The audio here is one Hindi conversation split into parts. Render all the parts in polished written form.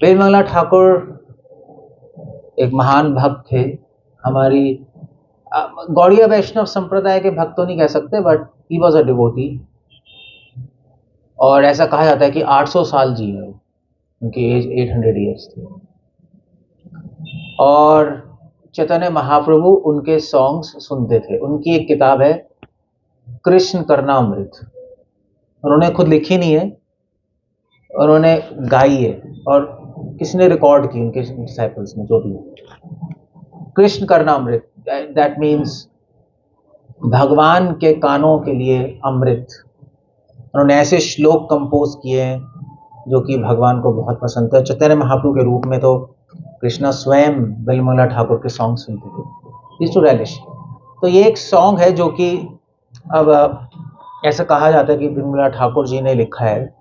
वेलमंगला ठाकुर एक महान भक्त थे। हमारी गौड़िया वैष्णव संप्रदाय के भक्त तो नहीं कह सकते, but he was a devotee. और ऐसा कहा जाता है कि 800 साल जिए, उनकी एज 800 ईयर्स थी। और चैतन्य महाप्रभु उनके सॉन्ग्स सुनते थे। उनकी एक किताब है कृष्ण करनामृत, उन्होंने खुद लिखी नहीं है, उन्होंने गाई है और किसी ने रिकॉर्ड की, उनके डिसाइपल्स ने, जो भी। कृष्ण करनामृत, दैट मीन्स भगवान के कानों के लिए अमृत। उन्होंने ऐसे श्लोक कंपोज किए हैं जो कि भगवान को बहुत पसंद थे। चैतन्य महाप्रभु के रूप में तो कृष्णा स्वयं वेलमंगला ठाकुर के सॉन्ग सुनते थे, इस टू रैलिश। तो ये एक सॉन्ग है जो कि अब ऐसा कहा जाता है कि वेलमंगला ठाकुर जी ने लिखा है।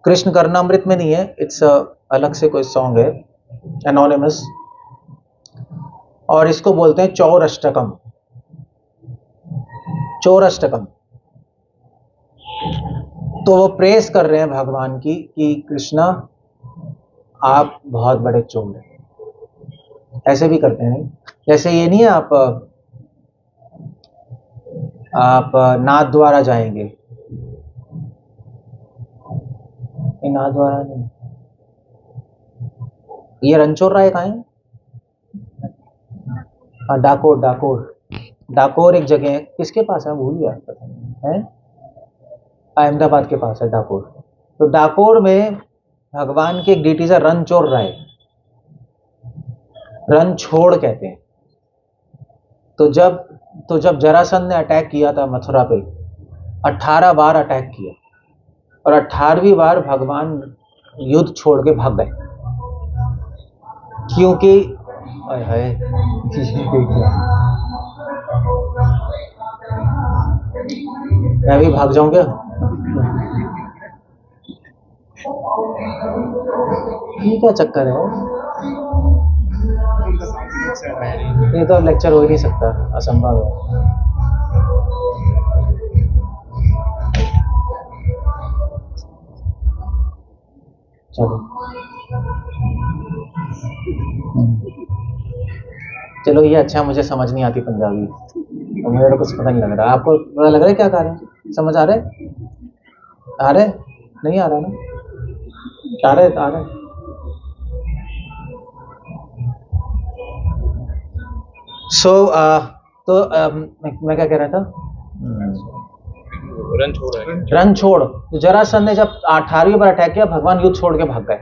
कृष्ण करनामृत में नहीं है, इट्स अलग से कोई सॉन्ग है, एनोनिमस। और इसको बोलते हैं चौरष्टकम। चौरष्टकम। तो वो प्रेस कर रहे हैं भगवान की कि कृष्णा आप बहुत बड़े चोर हैं। ऐसे भी करते हैं, नहीं? जैसे ये नहीं है, आप नाथ द्वारा जाएंगे, नाथ द्वारा नहीं, ये रणछोड़ राय कहाँ है? डाकोर। डाकोर, डाकोर एक जगह है, किसके पास है भूल गया, पता नहीं है, अहमदाबाद के पास है डाकोर। तो डाकोर में भगवान की एक डिटी है रणछोड़ राय, रणछोड़ कहते हैं। तो जब जरासंध ने अटैक किया था मथुरा पे, 18 बार अटैक किया और 18वीं बार भगवान युद्ध छोड़ के भाग गए, क्योंकि मैं भी भाग जाऊं क्या? ये क्या चक्कर है? ये तो अब लेक्चर हो ही नहीं सकता, असंभव है। चलो ये अच्छा, मुझे समझ नहीं आती पंजाबी, तो मेरे कुछ पता नहीं लग रहा। आपको पता लग रहा है क्या कह रहे हैं? समझ आ रहे? आ रहे? नहीं आ रहा ना? आ रहे। तो मैं क्या कह रहा था? रणछोड़। तो जरासंध ने जब 18वीं बार अटैक किया, भगवान युद्ध छोड़ के भाग गए,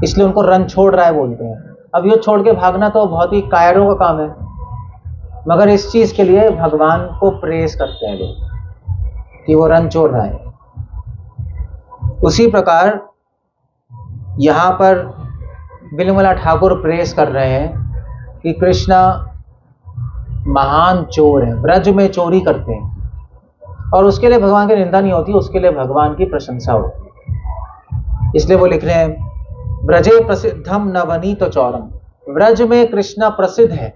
इसलिए उनको रणछोड़ राय बोलते हैं। अब युद्ध छोड़ के भागना तो बहुत ही कायरों का काम है, मगर इस चीज के लिए भगवान को प्रेस करते हैं लोग कि वो रणछोड़ राय है। उसी प्रकार यहां पर वेलमंगला ठाकुर प्रेस कर रहे हैं कि कृष्णा महान चोर हैं, ब्रज में चोरी करते हैं, और उसके लिए भगवान की निंदा नहीं होती, उसके लिए भगवान की प्रशंसा होती। इसलिए वो लिख रहे हैं ब्रजे प्रसिद्धम नवनीत चौरम। ब्रज में कृष्णा प्रसिद्ध है।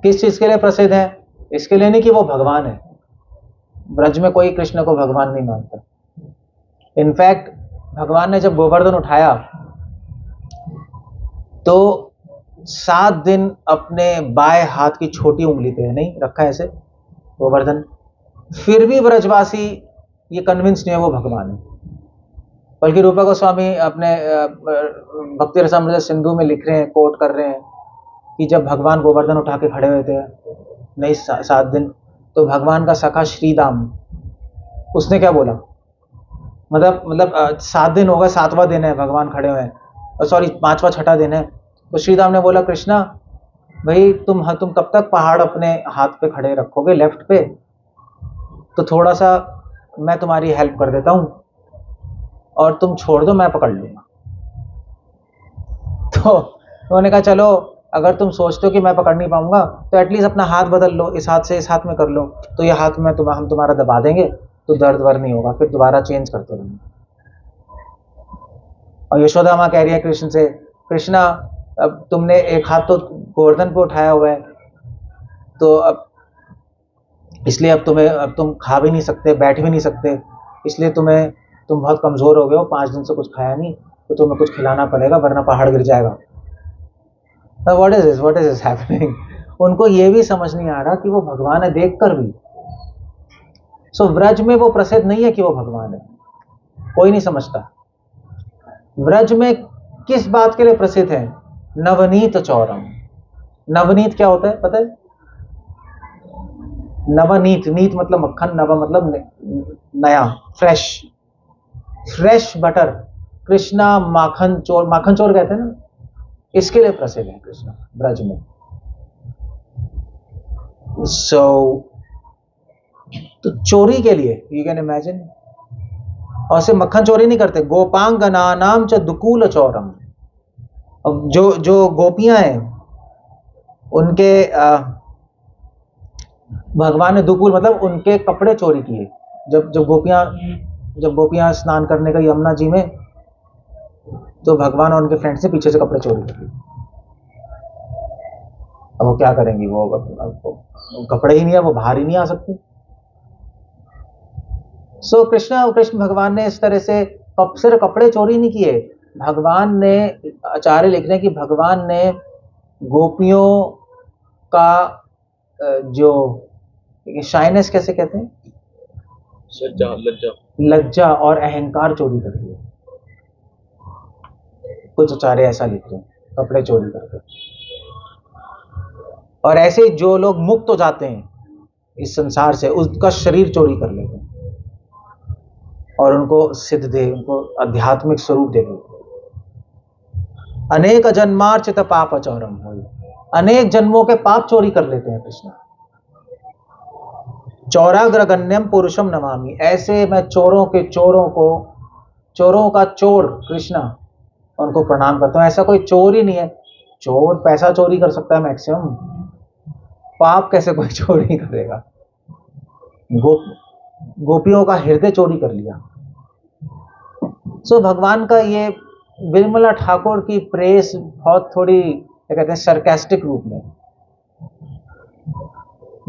किस चीज के लिए प्रसिद्ध है? इसके लिए नहीं कि वो भगवान है, ब्रज में कोई कृष्ण को भगवान नहीं मानता। इनफैक्ट भगवान ने जब गोवर्धन उठाया तो 7 दिन अपने बाएं हाथ की छोटी उंगली पे नहीं रखा ऐसे गोवर्धन, फिर भी ब्रजवासी ये कन्विंस नहीं है वो भगवान है। बल्कि रूपा गोस्वामी अपने भक्ति रसामृत सिंधु में लिख रहे हैं, कोट कर रहे हैं कि जब भगवान गोवर्धन उठा के खड़े हुए थे नहीं 7 दिन, तो भगवान का सखा श्रीदाम, उसने क्या बोला, मतलब 7 दिन हो गए, 7वां दिन है भगवान खड़े हुए हैं, और सॉरी 5वां 6ठा दिन है। तो श्रीदाम ने बोला कृष्णा भाई तुम कब तक पहाड़ अपने हाथ पे खड़े रखोगे, लेफ्ट पे, तो थोड़ा सा मैं तुम्हारी हेल्प कर देता हूं और तुम छोड़ दो, मैं पकड़ लूंगा। तो उन्होंने कहा चलो अगर तुम सोचते हो कि मैं पकड़ नहीं पाऊंगा तो एटलीस्ट अपना हाथ बदल लो, इस हाथ से इस हाथ में कर लो, तो ये हाथ में हम तुम्हारा दबा देंगे तो दर्द वर्द नहीं होगा, फिर दोबारा चेंज करते रहेंगे। और यशोदा माँ कह रही है कृष्ण से, कृष्णा अब तुमने एक हाथ तो गोवर्धन पे उठाया हुआ है, तो अब इसलिए अब तुम खा भी नहीं सकते, बैठ भी नहीं सकते, इसलिए तुम बहुत कमजोर हो गए हो, 5 दिन से कुछ खाया नहीं, तो तुम्हें कुछ खिलाना पड़ेगा वरना पहाड़ गिर जाएगा। What is this happening? उनको ये भी समझ नहीं आ रहा कि वो भगवान है देख कर भी। सो व्रज में वो प्रसिद्ध नहीं है कि वो भगवान है, कोई नहीं समझता। व्रज में किस बात के लिए प्रसिद्ध है? नवनीत चौरम। नवनीत क्या होता है पता है? नवनीत, नीत मतलब मक्खन, नव मतलब नया, फ्रेश, फ्रेश बटर। कृष्णा माखन चोर कहते हैं ना, इसके लिए प्रसिद्ध है कृष्णा ब्रज में। सो तो चोरी के लिए, यू कैन इमेजिन, और सिर्फ मक्खन चोरी नहीं करते, गोपांगना नाम च दुकूल चौरम। अब जो गोपियां हैं उनके भगवान ने दुकूल मतलब उनके कपड़े चोरी किए। जब गोपियां स्नान करने का यमुना जी में, तो भगवान और उनके फ्रेंड से पीछे से कपड़े चोरी कर लिए। अब वो क्या करेंगी, वो कपड़े ही नहीं है, वो बाहर ही नहीं आ सकती। सो कृष्ण भगवान ने इस तरह से सिर्फ कपड़े चोरी नहीं किए, भगवान ने, आचार्य लिख रहे हैं कि भगवान ने गोपियों का जो शाइनेस कैसे कहते हैं, लज्जा और अहंकार चोरी कर लिया। कुछ आचार्य ऐसा लिखते हैं, कपड़े चोरी करके। और ऐसे जो लोग मुक्त हो जाते हैं इस संसार से, उसका शरीर चोरी कर लेते हैं और उनको सिद्ध दे, उनको आध्यात्मिक स्वरूप दे देते। अनेक जन्मार्चित पाप चौरम हो, अनेक जन्मों के पाप चोरी कर लेते हैं कृष्ण। चौराग्रगण्यम पुरुषम नमामि, ऐसे मैं चोरों का चोर कृष्णा, उनको प्रणाम करता हूं। ऐसा कोई चोर ही नहीं है, चोर पैसा चोरी कर सकता है मैक्सिमम, पाप कैसे कोई चोरी करेगा। गोपियों का हृदय चोरी कर लिया। सो भगवान का ये बिमला ठाकुर की प्रेस बहुत थोड़ी क्या कहते हैं, सरकास्टिक रूप में,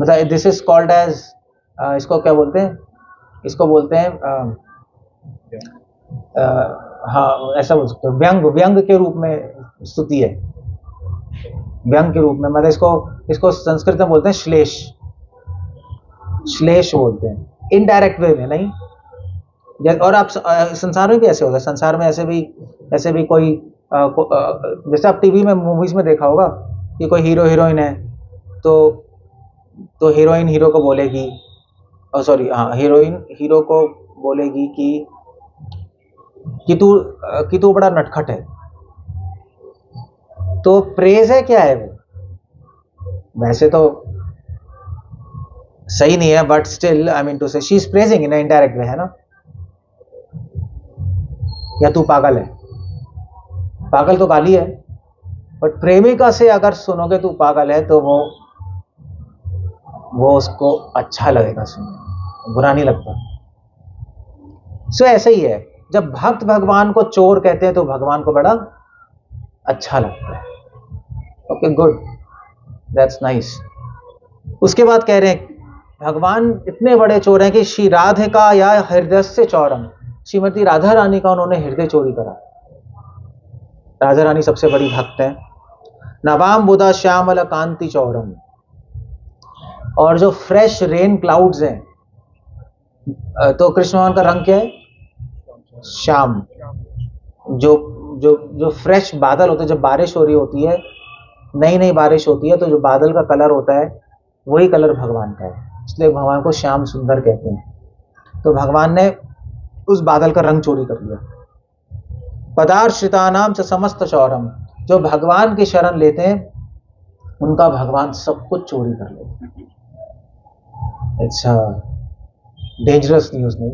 मतलब दिस इज कॉल्ड एज, इसको क्या बोलते हैं, इसको बोलते हैं हाँ ऐसा बोल सकते हो, व्यंग के रूप में स्तुति है, व्यंग के रूप में, मतलब इसको संस्कृत में बोलते हैं श्लेष बोलते हैं, इनडायरेक्ट वे में नहीं। और आप संसार में भी ऐसे होता है, संसार में ऐसे भी कोई जैसे आप टीवी में मूवीज में देखा होगा कि कोई हीरो हीरोइन है, तो हीरोइन हीरो को बोलेगी, सॉरी हाँ, हीरोइन हीरो को बोलेगी कि तू बड़ा नटखट है। तो प्रेज है क्या है वो, वैसे तो सही नहीं है, but still I mean to say she is praising in indirect way, है ना। या तू पागल है, पागल तो गाली है, बट प्रेमिका से अगर सुनोगे तू पागल है तो वो उसको अच्छा लगेगा सुनने, बुरा नहीं लगता। सो ऐसा ही है, जब भक्त भगवान को चोर कहते हैं तो भगवान को बड़ा अच्छा लगता है। Okay good, that's nice. उसके बाद कह रहे हैं भगवान इतने बड़े चोर हैं कि श्री राधिका या हृदय से चौरम, श्रीमती राधा रानी का उन्होंने हृदय चोरी करा। राधा रानी सबसे बड़ी भक्त है। नवाम बुधा श्यामल कांति चौरम, और जो फ्रेश रेन क्लाउड्स हैं, तो कृष्ण भगवान का रंग क्या है, श्याम। जो फ्रेश बादल होते हैं, जब बारिश हो रही होती है, नई बारिश होती है, तो जो बादल का कलर होता है वही कलर भगवान का है, इसलिए भगवान को श्याम सुंदर कहते हैं। तो भगवान ने उस बादल का रंग चोरी कर लिया। पदार्श्रितानाम च समस्त चौरम, जो भगवान की शरण लेते हैं उनका भगवान सब कुछ चोरी कर लेते हैं। अच्छा, डेंजरस न्यूज नहीं।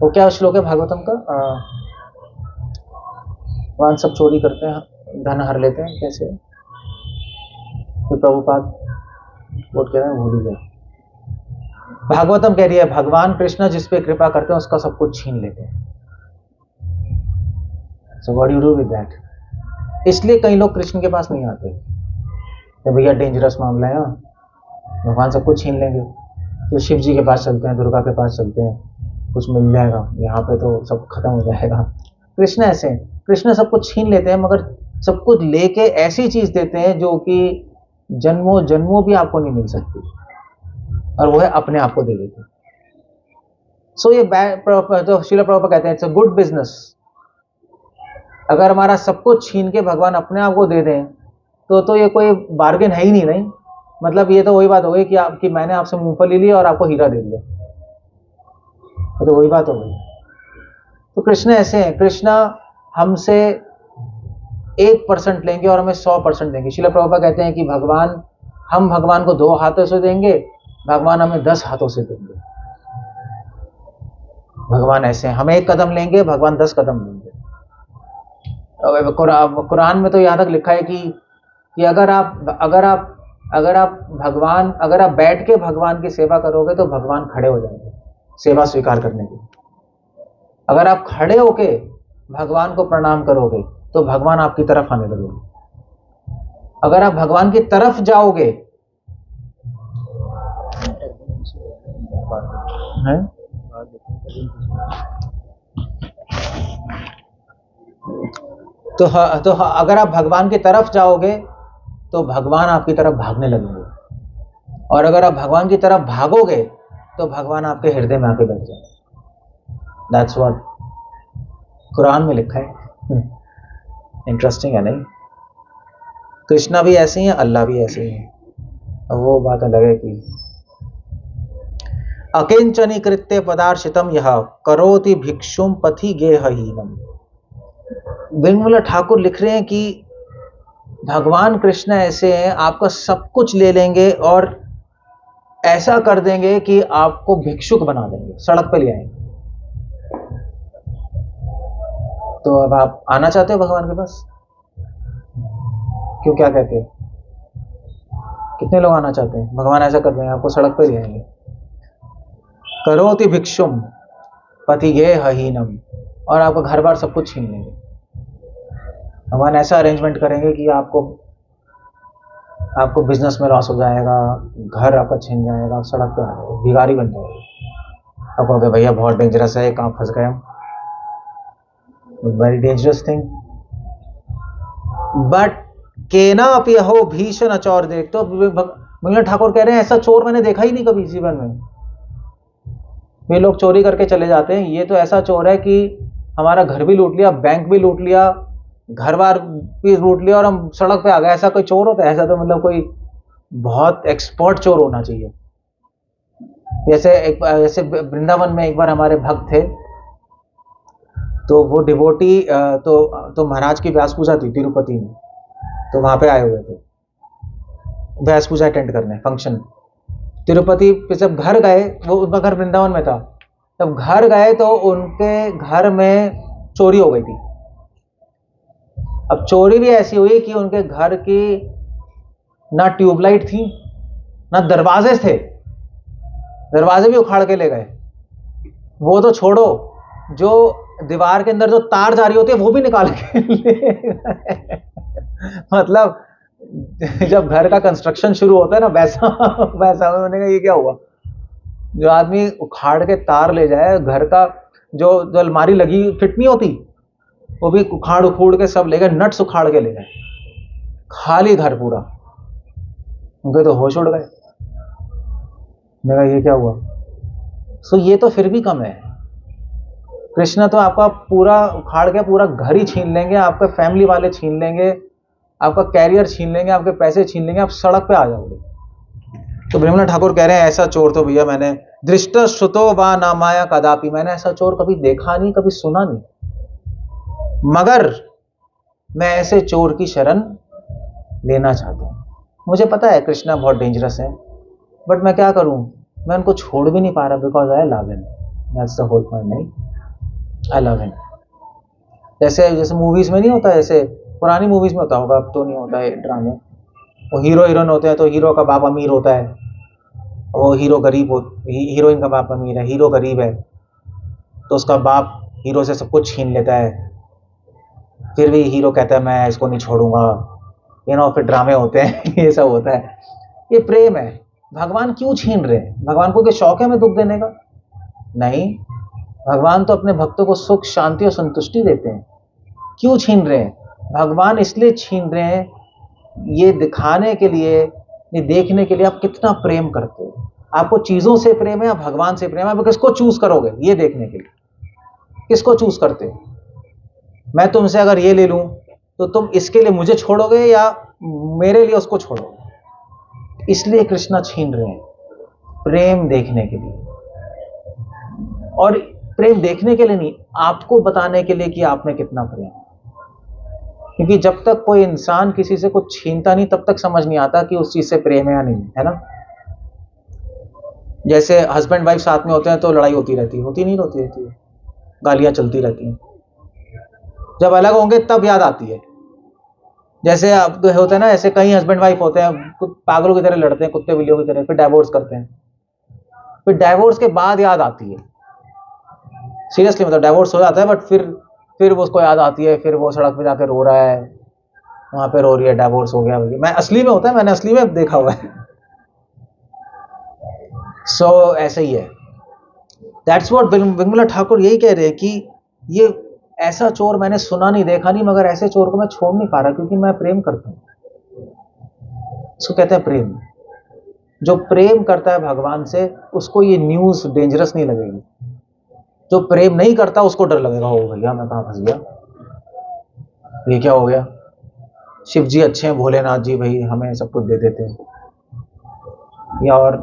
वो क्या श्लोक है भागवतम का, भगवान सब चोरी करते हैं, धन हर लेते हैं, कैसे तो प्रभुपाद वो कह रहे हैं, भूल गया। भागवतम कह रही है भगवान कृष्ण जिस पे कृपा करते हैं उसका सब कुछ छीन लेते हैं। So what do you do with that? इसलिए कई लोग कृष्ण के पास नहीं आते, भैया डेंजरस मामला है, भगवान सब कुछ छीन लेंगे। तो शिव जी के पास चलते हैं, दुर्गा के पास चलते हैं, कुछ मिल जाएगा, यहाँ पे तो सब खत्म हो जाएगा। कृष्ण ऐसे हैं, कृष्ण सब कुछ छीन लेते हैं मगर सब कुछ लेके ऐसी चीज देते हैं जो कि जन्मों जन्मों भी आपको नहीं मिल सकती, और वो है अपने आप को दे देते हैं। सो ये तो श्रील प्रभुपाद कहते हैं इट्स अ गुड बिजनेस। अगर हमारा सब कुछ छीन के भगवान अपने आप को दे दें तो ये कोई बार्गेन है ही नहीं। मतलब ये तो वही बात हो गई कि मैंने आपसे मूंगफली ली और आपको हीरा दे दिया, ये तो वही बात हो गई। तो कृष्ण ऐसे हैं, कृष्ण हमसे 1% लेंगे और हमें 100% देंगे। श्रील प्रभुपाद कहते हैं कि हम भगवान को 2 हाथों से देंगे, भगवान हमें 10 हाथों से देंगे। भगवान ऐसे हैं, हम 1 कदम लेंगे, भगवान 10 कदम लेंगे। कुरान में तो यहाँ तक लिखा है कि अगर आप बैठ के भगवान की सेवा करोगे तो भगवान खड़े हो जाएंगे सेवा स्वीकार करने के। अगर आप खड़े होके भगवान को प्रणाम करोगे तो भगवान आपकी तरफ आने लगेंगे। अगर आप भगवान की तरफ जाओगे हैं? तो अगर आप भगवान की तरफ जाओगे तो भगवान आपकी तरफ भागने लगेंगे, और अगर आप भगवान की तरफ भागोगे तो भगवान आपके हृदय में आके बैठ जाएंगे। दैट्स व्हाट कुरान में लिखा है। इंटरेस्टिंग है नहीं? कृष्णा भी ऐसे ही है, अल्लाह भी ऐसे ही है। अब वो बात अलग है कि अकिंचनी कृत्य पदार्शितम यह करोति भिक्षुम पथि गेहहीनम। बिमला ठाकुर लिख रहे हैं कि भगवान कृष्ण ऐसे हैं, आपका सब कुछ ले लेंगे और ऐसा कर देंगे कि आपको भिक्षुक बना देंगे, सड़क पे ले आएंगे। तो अब आप आना चाहते हो भगवान के पास? क्यों, क्या कहते हो? कितने लोग आना चाहते हैं? भगवान ऐसा कर देंगे, आपको सड़क पे ले आएंगे। करोति भिक्षुम पति गेहहीनम, और आपका घर बार सब कुछ छीन लेंगे। भगवान ऐसा अरेंजमेंट करेंगे कि आपको बिजनेस में लॉस हो जाएगा, घर आपका छीन जाएगा, सड़क पे आ जाएगा, भिखारी बन जाएगा। आप कहोगे भैया बहुत डेंजरस है, कहाँ फंस गए हम? Very dangerous thing. बट केना अपि हो भीषण चोर देख। तो मंगला ठाकुर कह रहे हैं ऐसा चोर मैंने देखा ही नहीं कभी जीवन में। ये लोग चोरी करके चले जाते हैं, ये तो ऐसा चोर है कि हमारा घर भी लूट लिया, बैंक भी लूट लिया, घर बार भी लूट लिया, और हम सड़क पे आ गए। ऐसा कोई चोर होता है? ऐसा तो मतलब कोई बहुत एक्सपर्ट चोर होना चाहिए। जैसे वृंदावन में एक बार हमारे भक्त थे, तो वो डिवोटी तो महाराज की व्यास पूजा थी तिरुपति में, तो वहां पे आए हुए थे व्यास पूजा अटेंड करने, फंक्शन। तिरुपति पे जब घर गए, वो उनका घर वृंदावन में था, तब घर गए तो उनके घर में चोरी हो गई थी। अब चोरी भी ऐसी हुई कि उनके घर की ना ट्यूबलाइट थी, ना दरवाजे थे, दरवाजे भी उखाड़ के ले गए। वो तो छोड़ो, जो दीवार के अंदर जो तार जा रही होती है वो भी निकाल के ले गए। मतलब जब घर का कंस्ट्रक्शन शुरू होता है ना, वैसा उन्होंने कहा ये क्या हुआ? जो आदमी उखाड़ के तार ले जाए, घर का जो अलमारी लगी फिट नहीं होती, वो भी उखाड़ उखूड़ के सब ले गए, नट्स उखाड़ के ले गए, खाली घर पूरा। उनके तो होश उड़ गए। मैं कहा ये क्या हुआ? सो ये तो फिर भी कम है। कृष्ण तो आपका पूरा उखाड़ के पूरा घर ही छीन लेंगे, आपके फैमिली वाले छीन लेंगे, आपका कैरियर छीन लेंगे, आपके पैसे छीन लेंगे, आप सड़क पे आ जाओगे। तो बिमला ठाकुर कह रहे हैं ऐसा चोर तो भैया मैंने दृष्ट श्रुतो वा ना माया कदापि, मैंने ऐसा चोर कभी देखा नहीं, कभी सुना नहीं, मगर मैं ऐसे चोर की शरण लेना चाहता हूं। मुझे पता है कृष्णा बहुत डेंजरस है, बट मैं क्या करूं, मैं उनको छोड़ भी नहीं पा रहा, because I love him. That's the whole point. नहीं, आई लव हिम। जैसे मूवीज में नहीं होता, जैसे पुरानी मूवीज में होता होगा, अब तो नहीं होता है ड्रामे। वो हीरो हीरोइन होते हैं तो हीरो का बाप अमीर होता है, वो हीरो गरीब हो, हीरोइन का बाप अमीर है, हीरो गरीब है, तो उसका बाप हीरो से सब कुछ छीन लेता है, फिर भी हीरो कहता है मैं इसको नहीं छोड़ूंगा, फिर ड्रामे होते हैं। ये सब होता है, ये प्रेम है। भगवान क्यों छीन रहे हैं? भगवान को क्या शौक है हमें दुख देने का? नहीं, भगवान तो अपने भक्तों को सुख, शांति और संतुष्टि देते हैं। क्यों छीन रहे हैं? भगवान इसलिए छीन रहे हैं, ये दिखाने के लिए, ये देखने के लिए आप कितना प्रेम करते हो। आपको चीजों से प्रेम है या भगवान से प्रेम है? आप किसको चूज करोगे ये देखने के लिए? किसको चूज करते हो? मैं तुमसे अगर ये ले लूं तो तुम इसके लिए मुझे छोड़ोगे या मेरे लिए उसको छोड़ोगे? इसलिए कृष्णा छीन रहे हैं, प्रेम देखने के लिए। और प्रेम देखने के लिए नहीं, आपको बताने के लिए कि आप में कितना प्रेम है। क्योंकि जब तक कोई इंसान किसी से कुछ छीनता नहीं तब तक समझ नहीं आता कि उस चीज से प्रेम है या नहीं, है ना? जैसे हस्बैंड वाइफ साथ में होते हैं तो लड़ाई होती रहती है, होती नहीं होती रहती है, गालियां चलती रहती हैं। जब अलग होंगे तब याद आती है। जैसे अब होता है ना, ऐसे कई हस्बैंड वाइफ होते हैं, पागलों की तरह लड़ते हैं, कुत्ते बिल्लियों की तरह, फिर डाइवोर्स करते हैं। फिर डाइवोर्स के बाद याद आती है, सीरियसली, मतलब डाइवोर्स हो जाता है बट फिर वो उसको याद आती है, फिर वो सड़क पे जाकर रो रहा है, वहां पे रो रही है, डाइवोर्स हो गया भैया। मैं असली में होता है, मैंने असली में देखा हुआ है। सो ऐसे ही है। दैट्स व्हाट विमला ठाकुर यही कह रहे हैं कि ये ऐसा चोर मैंने सुना नहीं, देखा नहीं, मगर ऐसे चोर को मैं छोड़ नहीं पा रहा क्योंकि मैं प्रेम करता हूं। इसको कहते हैं प्रेम। जो प्रेम करता है भगवान से उसको ये न्यूज डेंजरस नहीं लगेगी। जो प्रेम नहीं करता उसको डर लगेगा, हो भैया मैं कहां फंस गया, ये क्या हो गया। शिव जी अच्छे हैं, भोलेनाथ जी भाई हमें सब कुछ दे देते हैं, या और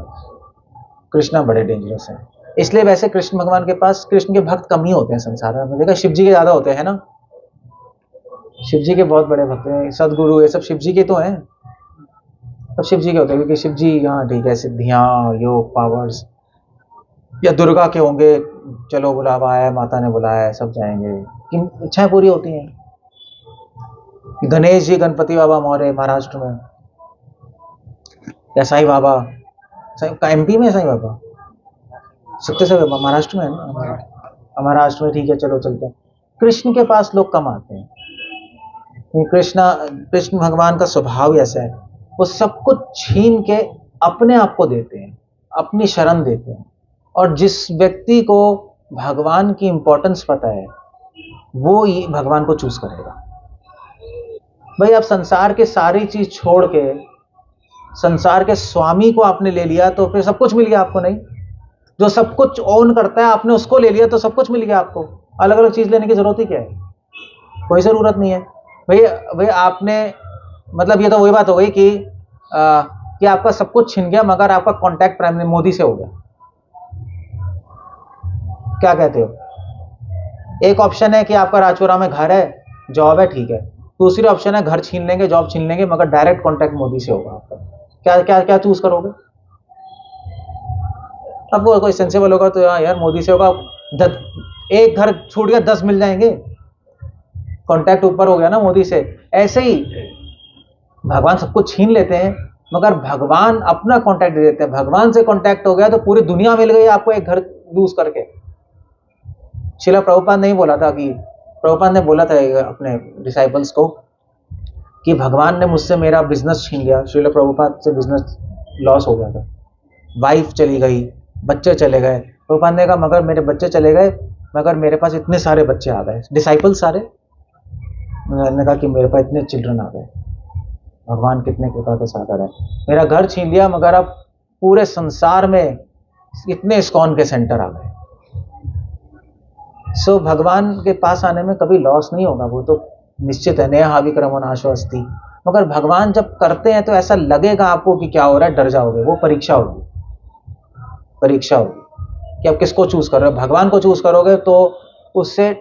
कृष्णा बड़े डेंजरस हैं। इसलिए वैसे कृष्ण भगवान के पास कृष्ण के भक्त कम ही होते हैं संसार में। देखा, शिव जी के ज्यादा होते हैं ना, शिव जी के बहुत बड़े भक्त हैं, सदगुरु ये सब शिव जी के तो हैं, सब शिव जी के होते हैं क्योंकि शिव जी, हाँ ठीक है, सिद्धियां, योग, पावर्स, या दुर्गा के होंगे, चलो बुलावा है, माता ने बुलाया है, सब जाएंगे, इच्छाएं पूरी होती हैं। गणेश जी, गणपति बाबा मौर्य महाराष्ट्र में, या साईं बाबा, एमपी में साईं बाबा, सत्य से महाराष्ट्र में है ना, महाराष्ट्र में, ठीक है चलो चलते हैं। कृष्ण के पास लोग कम आते हैं। कृष्ण भगवान का स्वभाव ऐसा है, वो सब कुछ छीन के अपने आप को देते हैं, अपनी शरण देते हैं। और जिस व्यक्ति को भगवान की इंपॉर्टेंस पता है वो ही भगवान को चूज करेगा। भाई आप संसार के सारी चीज छोड़ के संसार के स्वामी को आपने ले लिया तो फिर सब कुछ मिल गया आपको? नहीं। जो सब कुछ ओन करता है आपने उसको ले लिया तो सब कुछ मिल गया आपको। अलग अलग चीज लेने की जरूरत ही क्या है? कोई जरूरत नहीं है। भाई आपने, मतलब ये तो वही बात हो गई कि आपका सब कुछ छिन गया मगर आपका कांटेक्ट प्राइम मिनिस्टर मोदी से हो गया। क्या कहते हो? एक ऑप्शन है कि आपका राजपुरा में घर है, जॉब है, ठीक है। दूसरी ऑप्शन है घर छीन लेंगे, जॉब छीन लेंगे, मगर डायरेक्ट कांटेक्ट मोदी से होगा आपका। क्या क्या क्या चूज करोगे? अब वो कोई सेंसेबल होगा तो यार मोदी से होगा। एक घर छूट गया 10 मिल जाएंगे, कांटेक्ट ऊपर हो गया ना मोदी से। ऐसे ही भगवान सब कुछ छीन लेते हैं मगर भगवान अपना कांटेक्ट दे देते हैं। भगवान से कांटेक्ट हो गया तो पूरी दुनिया मिल गई आपको एक घर लूज करके। शिला प्रभुपाद ने बोला था कि प्रभुपाद ने बोला था अपने डिसाइपल्स को कि भगवान ने मुझसे मेरा बिजनेस छीन लिया। शिला प्रभुपाद से बिजनेस लॉस हो गया था, वाइफ चली गई, बच्चे चले गए। प्रभुपाद ने कहा मगर मेरे बच्चे चले गए मगर मेरे पास इतने सारे बच्चे आ गए, डिसाइपल सारे। मैंने कहा कि मेरे पास इतने चिल्ड्रन आ गए, भगवान कितने कृपा के साथ आ रहे हैं। मेरा घर छीन लिया मगर अब पूरे संसार में इतने इस्कॉन के सेंटर आ गए। सो भगवान के पास आने में कभी लॉस नहीं होगा, वो तो निश्चित है। नया हावी क्रमो नाशो अस्ति। मगर भगवान जब करते हैं तो ऐसा लगेगा आपको कि क्या हो रहा है, डर जाओगे। वो परीक्षा होगी, परीक्षा होगी कि आप किसको चूज कर रहे हो। भगवान को चूज करोगे तो उससे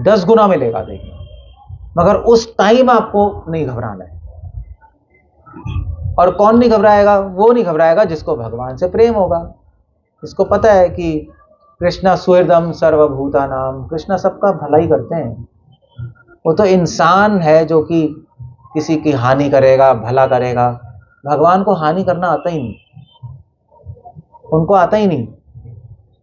10 गुना मिलेगा देखिए, मगर उस टाइम आपको नहीं घबराना है। और कौन नहीं घबराएगा? वो नहीं घबराएगा जिसको भगवान से प्रेम होगा, जिसको पता है कि कृष्णा सुहृदम सर्वभूतानाम, कृष्णा सबका भला ही करते हैं। वो तो इंसान है जो कि किसी की हानि करेगा, भला करेगा। भगवान को हानि करना आता ही नहीं, उनको आता ही नहीं,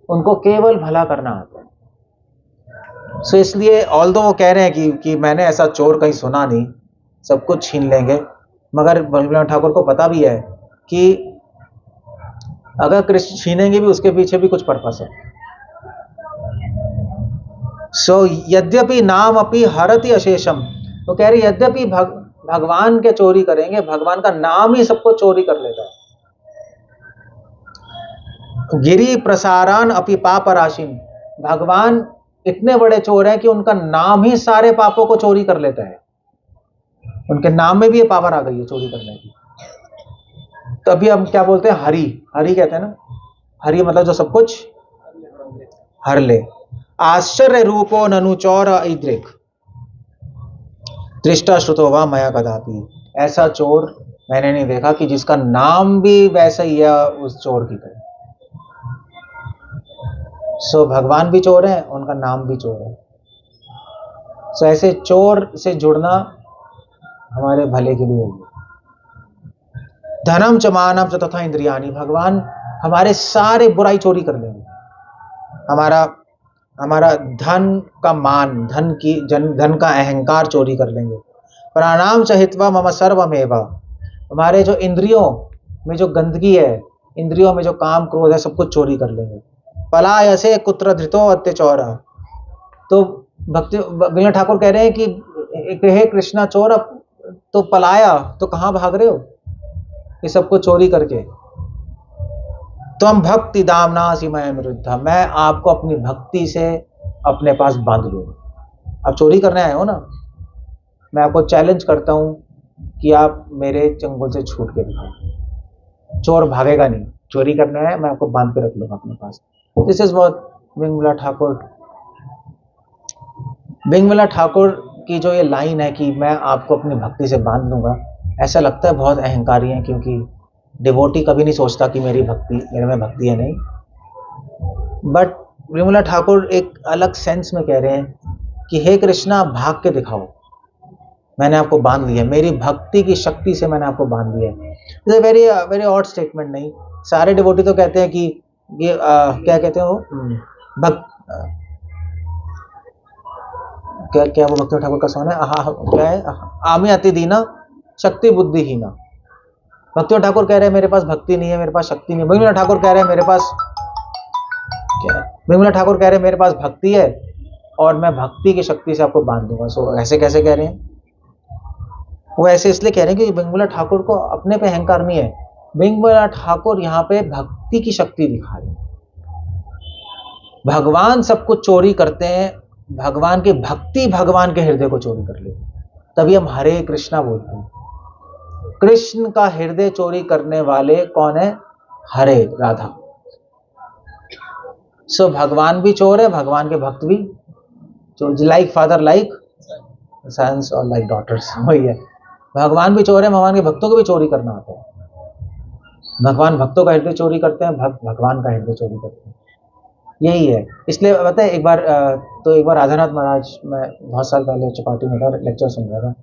उनको केवल भला करना आता है। सो इसलिए ऑल्दो वो कह रहे हैं कि मैंने ऐसा चोर कहीं सुना नहीं, सब कुछ छीन लेंगे, मगर रविन्द्रनाथ ठाकुर को पता भी है कि अगर कृष्ण छीनेंगे भी उसके पीछे भी कुछ पर्पस है। सो यद्यपि नाम अपि हरति अशेषम, तो कह रही यद्यपि भगवान के चोरी करेंगे, भगवान का नाम ही सबको चोरी कर लेता है। गिरी प्रसारान अपि पाप राशिन, भगवान इतने बड़े चोर हैं कि उनका नाम ही सारे पापों को चोरी कर लेता है। उनके नाम में भी ये पावर आ गई है चोरी करने की। तभी हम क्या बोलते हैं, हरि, हरि कहते हैं ना, हरि मतलब जो सब कुछ हर ले। आश्चर्य रूपो ननु चौर इद्रिक दृष्टा श्रुतो वा मया कदापि, ऐसा चोर मैंने नहीं देखा कि जिसका नाम भी वैसा ही है उस चोर की तरह। सो भगवान भी चोर है, उनका नाम भी चोर है। सो ऐसे चोर से जुड़ना हमारे भले के लिए है। धनम च मानव च तथा इंद्रियाणी, भगवान हमारे सारे बुराई चोरी कर लेंगे। हमारा धन का मान, धन का अहंकार चोरी कर लेंगे। प्राणाम चहित्वा मम सर्वमेवा, हमारे जो इंद्रियों में जो गंदगी है, इंद्रियों में जो काम क्रोध है, सब कुछ चोरी कर लेंगे। पलायसे कुत्र धृतो अत्यचौरा, तो भक्ति विनय ठाकुर कह रहे हैं कि हे कृष्णा चोर, अब तो पलाया, तो कहां भाग रहे हो ये सब कुछ चोरी करके। तो हम भक्ति दामना सीमाएं विरुद्ध, मैं आपको अपनी भक्ति से अपने पास बांध लूंगा। आप चोरी करने आए हो ना, मैं आपको चैलेंज करता हूं कि आप मेरे चंगुल से छूट के दिखाओ। चोर भागेगा नहीं, चोरी करने आए, मैं आपको बांध के रख लूंगा अपने पास। दिस इज व्हाट विंगविला ठाकुर की जो ये लाइन है कि मैं आपको अपनी भक्ति से बांध लूंगा, ऐसा लगता है बहुत अहंकारी है, क्योंकि डिवोटी कभी नहीं सोचता कि मेरे में भक्ति है, नहीं। बट विमला ठाकुर एक अलग सेंस में कह रहे हैं कि हे कृष्णा, भाग के दिखाओ, मैंने आपको बांध लिया, मेरी भक्ति की शक्ति से मैंने आपको बांध लिया है। वेरी वेरी ऑड स्टेटमेंट नहीं। सारे डिवोटी तो कहते हैं कि ये क्या कहते हैं वो क्या वो भक्ति ठाकुर का सॉन्ग है, क्या है, आमी अति दीना शक्ति बुद्धिहीना। भक्ति ठाकुर कह रहे हैं मेरे पास भक्ति नहीं है, मेरे पास शक्ति नहीं है। विमला ठाकुर कह रहे हैं मेरे पास क्या है, विमला ठाकुर कह रहे हैं मेरे पास भक्ति है और मैं भक्ति की शक्ति से आपको बांध दूंगा। सो ऐसे कैसे कह रहे हैं? वो ऐसे इसलिए कह रहे हैं कि विमला ठाकुर को अपने पे अहंकार नहीं है। विमला ठाकुर यहाँ पे भक्ति की शक्ति दिखा रहे हैं। भगवान सब कुछ चोरी करते हैं, भगवान की भक्ति भगवान के हृदय को चोरी कर लेती, तभी हम हरे कृष्णा बोलते हैं। कृष्ण का हृदय चोरी करने वाले कौन है? हरे, राधा। सो भगवान भी चोर है, भगवान के भक्त भी चोर। लाइक फादर लाइक सन्स और लाइक डॉटर्स, वही है। भगवान भी चोर है, भगवान के भक्तों को भी चोरी करना आता है। भगवान भक्तों का हृदय चोरी करते हैं, भक्त भगवान का हृदय चोरी करते हैं। यही है। इसलिए पता है, एक बार राधानाथ महाराज, मैं बहुत साल पहले चौपाटी में था, लेक्चर सुन रहा था।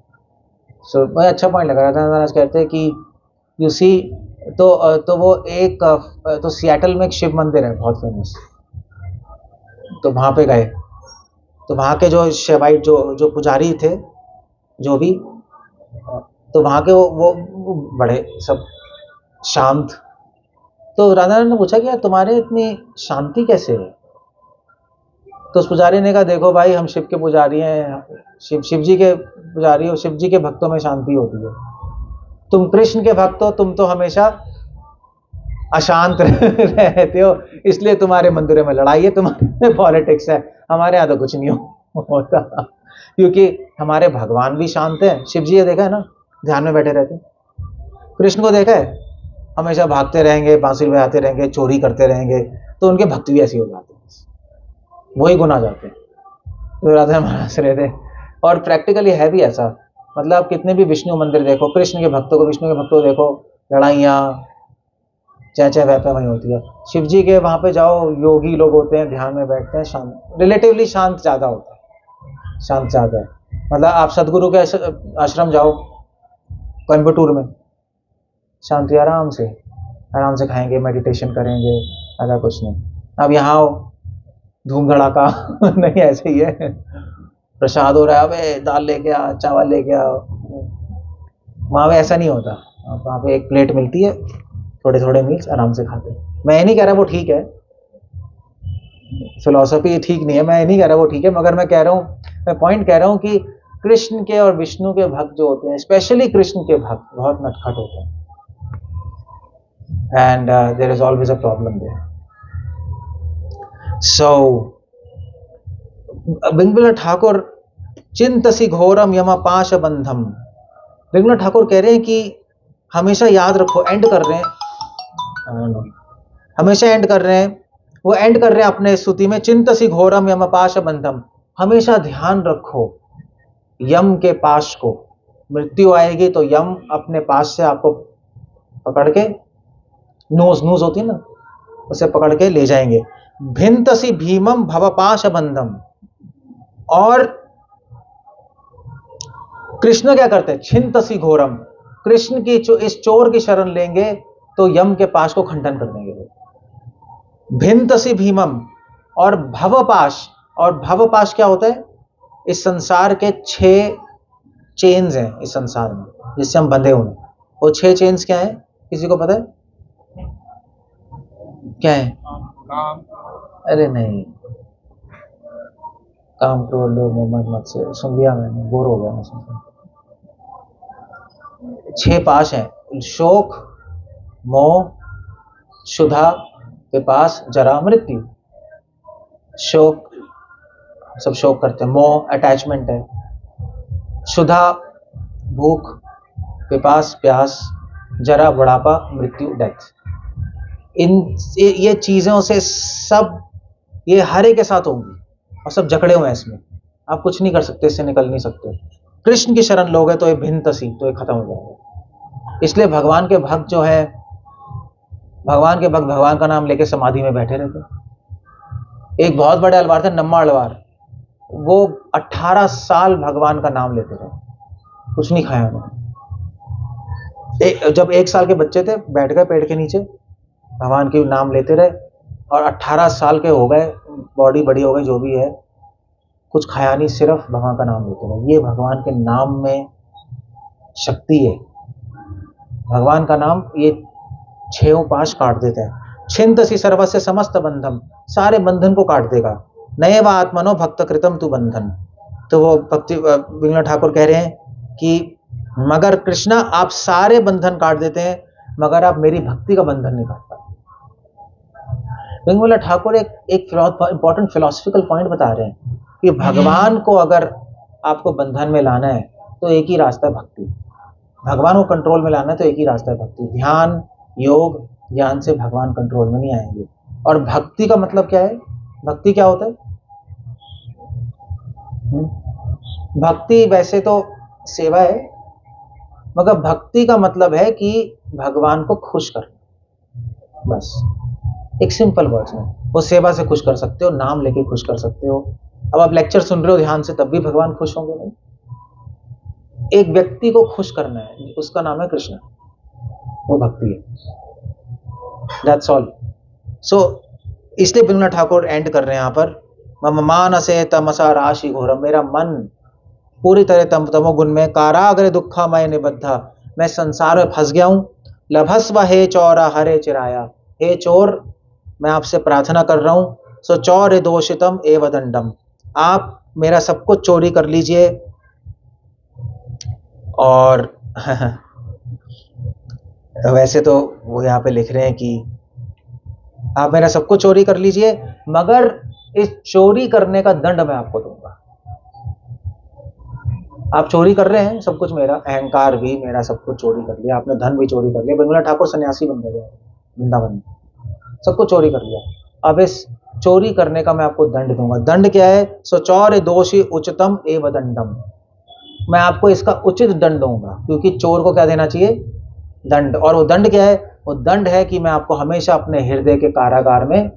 सो मुझे अच्छा पॉइंट लगा। राधानाथ महाराज कहते हैं कि यू सी, तो वो एक तो सियाटल में एक शिव मंदिर है बहुत फेमस, तो वहां पे गए, तो वहां के जो शेवाइट जो पुजारी थे, जो भी, तो वहां के वो बड़े सब शांत। तो राधा ने पूछा कि यार तुम्हारे इतनी शांति कैसे है? तो उस पुजारी ने कहा, देखो भाई, हम शिव के पुजारी हैं, शिव जी के पुजारी हो, शिव जी के भक्तों में शांति होती है। तुम कृष्ण के भक्त हो, तुम तो हमेशा अशांत रहते हो, इसलिए तुम्हारे मंदिरों में लड़ाई है, तुम्हारे में पॉलिटिक्स है, हमारे यहाँ तो कुछ नहीं होता। क्योंकि हमारे भगवान भी शांत है। शिव जी ये देखा है ना, ध्यान में बैठे रहते। कृष्ण को देखा है, हमेशा भागते रहेंगे, बांसुरी बजाते रहेंगे, चोरी करते रहेंगे, तो उनके भक्त भी ऐसे हो जाते हैं, वही गुना जाते हैं। तो राधा महाराज रहते, और प्रैक्टिकली है भी ऐसा। मतलब कितने भी विष्णु मंदिर देखो, कृष्ण के भक्तों को, विष्णु के भक्तों को देखो, लड़ाइयाँ चाहे वह वही होती है। शिव जी के वहां पे जाओ, योगी लोग होते हैं, ध्यान में बैठते हैं, शांत, रिलेटिवली शांत ज्यादा होता है, शांत ज्यादा है। मतलब आप सदगुरु के आश्रम जाओ कोयम्बटूर में, शांति, आराम से खाएंगे, मेडिटेशन करेंगे, ऐसा कुछ नहीं। अब यहाँ धूम धड़ाका नहीं, ऐसे ही है, प्रसाद हो रहा है, अबे दाल लेके आ, चावल लेके आ। वहां पे ऐसा नहीं होता। वहां पे एक प्लेट मिलती है, थोड़े थोड़े मील्स आराम से खाते। मैं ये नहीं कह रहा वो ठीक है, फिलॉसफी ठीक नहीं है, मैं नहीं कह रहा वो ठीक है, मगर मैं कह रहा हूँ, मैं पॉइंट कह रहा हूँ कि कृष्ण के और विष्णु के भक्त जो होते हैं, स्पेशली कृष्ण के भक्त बहुत नटखट होते हैं, and there is always a problem there. So Bingla Thakur चिंतसी घोरम यमपाश बंधम. बिंगला ठाकुर कह रहे हैं कि हमेशा याद रखो, एंड कर रहे हैं, हमेशा एंड कर रहे हैं, वो एंड कर रहे हैं अपने स्तुति में, चिंतसी घोरम यमपाश बंधम. हमेशा ध्यान रखो यम के पाश को. मृत्यु आएगी तो यम अपने पास से आपको पकड़ के, नोज नोज होती है ना, उसे पकड़ के ले जाएंगे. भिंतसी भीमम भवपाश बंधम. और कृष्ण क्या करते हैं, छिंतसी घोरम. कृष्ण की इस चोर की शरण लेंगे तो यम के पाश को खंडन कर देंगे. भिंतसी भीमम और भवपाश. और भवपाश क्या होता है, इस संसार के 6 चेन्स हैं इस संसार में जिससे हम बंधे हुए हैं. वो 6 चेन्स क्या है, किसी को पता है क्या है? अरे नहीं, काम क्रोध लोभ मोह मत से सुन लिया मैंने, बोर हो गया मैं सुन. 6 पाश हैं, शोक, मोह, क्षुधा, विपास, जरा, मृत्यु. शोक, सब शोक करते हैं. मोह अटैचमेंट है. क्षुधा भूख, विपास प्यास, जरा बुढ़ापा, मृत्यु डेथ. ये चीजों से सब, ये हर एक के साथ होंगी और सब जकड़े हुए हैं इसमें. आप कुछ नहीं कर सकते, इससे निकल नहीं सकते. कृष्ण की शरण लोगे तो ये भिन्नतसी, तो ये खत्म हो जाएगा. इसलिए भगवान के भक्त जो है, भगवान के भक्त भगवान का नाम लेके समाधि में बैठे रहते. एक बहुत बड़े अलवार थे, नम्मा अलवार, वो 18 साल भगवान का नाम लेते रहे, कुछ नहीं खाया उन्होंने. जब 1 साल के बच्चे थे, बैठ गए पेड़ के नीचे, भगवान के नाम लेते रहे, और 18 साल के हो गए, बॉडी बड़ी हो गई, जो भी है, कुछ खाया नहीं, सिर्फ भगवान का नाम लेते रहे. ये भगवान के नाम में शक्ति है. भगवान का नाम ये 6 पाश काट देते हैं. छिंतसी सर्वस्य समस्त बंधम. सारे बंधन को काट देगा. नए व आत्मनो भक्त कृतम तु बंधन. तो वो भक्ति बिंगला ठाकुर कह रहे हैं कि मगर कृष्णा आप सारे बंधन काट देते हैं, मगर आप मेरी भक्ति का बंधन नहीं काट पाते. बिंगला ठाकुर एक इंपॉर्टेंट फिलोसफिकल पॉइंट बता रहे हैं कि भगवान को अगर आपको बंधन में लाना है तो एक ही रास्ता है, भक्ति. भगवान को कंट्रोल में लाना है तो एक ही रास्ता है, भक्ति. ध्यान योग ज्ञान से भगवान कंट्रोल में नहीं आएंगे. और भक्ति का मतलब क्या है, भक्ति क्या होता है? भक्ति वैसे तो सेवा है, मगर भक्ति का मतलब है कि भगवान को खुश करना. बस एक सिंपल वर्ड्स में, वो सेवा से खुश कर सकते हो, नाम लेके खुश कर सकते हो. अब आप लेक्चर सुन रहे हो ध्यान से, तब भी भगवान खुश होंगे नहीं. एक व्यक्ति को खुश करना है, उसका नाम है कृष्ण, वो भक्ति है. That's all. सो इसलिए बिंगला ठाकुर एंड कर रहे हैं यहाँ पर, मम मानसे तमसा राशि घोरम. मेरा मन पूरी तरह तमोगुण में, कारागृह दुखमय निबद्धा, मैं संसार में फंस गया हूं. लभस्व हे चौरा हरे चिराया. हे चोर, मैं आपसे प्रार्थना कर रहा हूं. सो चौर दोषितम एव दंडम. आप मेरा सब कुछ चोरी कर लीजिए. और वैसे तो वो यहाँ पे लिख रहे हैं कि आप मेरा सब कुछ चोरी कर लीजिए, मगर इस चोरी करने का दंड मैं आपको दूंगा. आप चोरी कर रहे हैं सब कुछ, मेरा अहंकार भी, मेरा सब कुछ चोरी कर लिया आपने, धन भी चोरी कर लिया. बिंगला ठाकुर सन्यासी बन गए वृंदावन में, सब कुछ चोरी कर लिया. अब इस चोरी करने का मैं आपको दंड दूंगा. दंड क्या है? सो चौर दोषी उचितम एव दंडम. मैं आपको इसका उचित दंड दूंगा, क्योंकि चोर को क्या देना चाहिए? दंड. और वो दंड क्या है? वो दंड है कि मैं आपको हमेशा अपने हृदय के कारागार में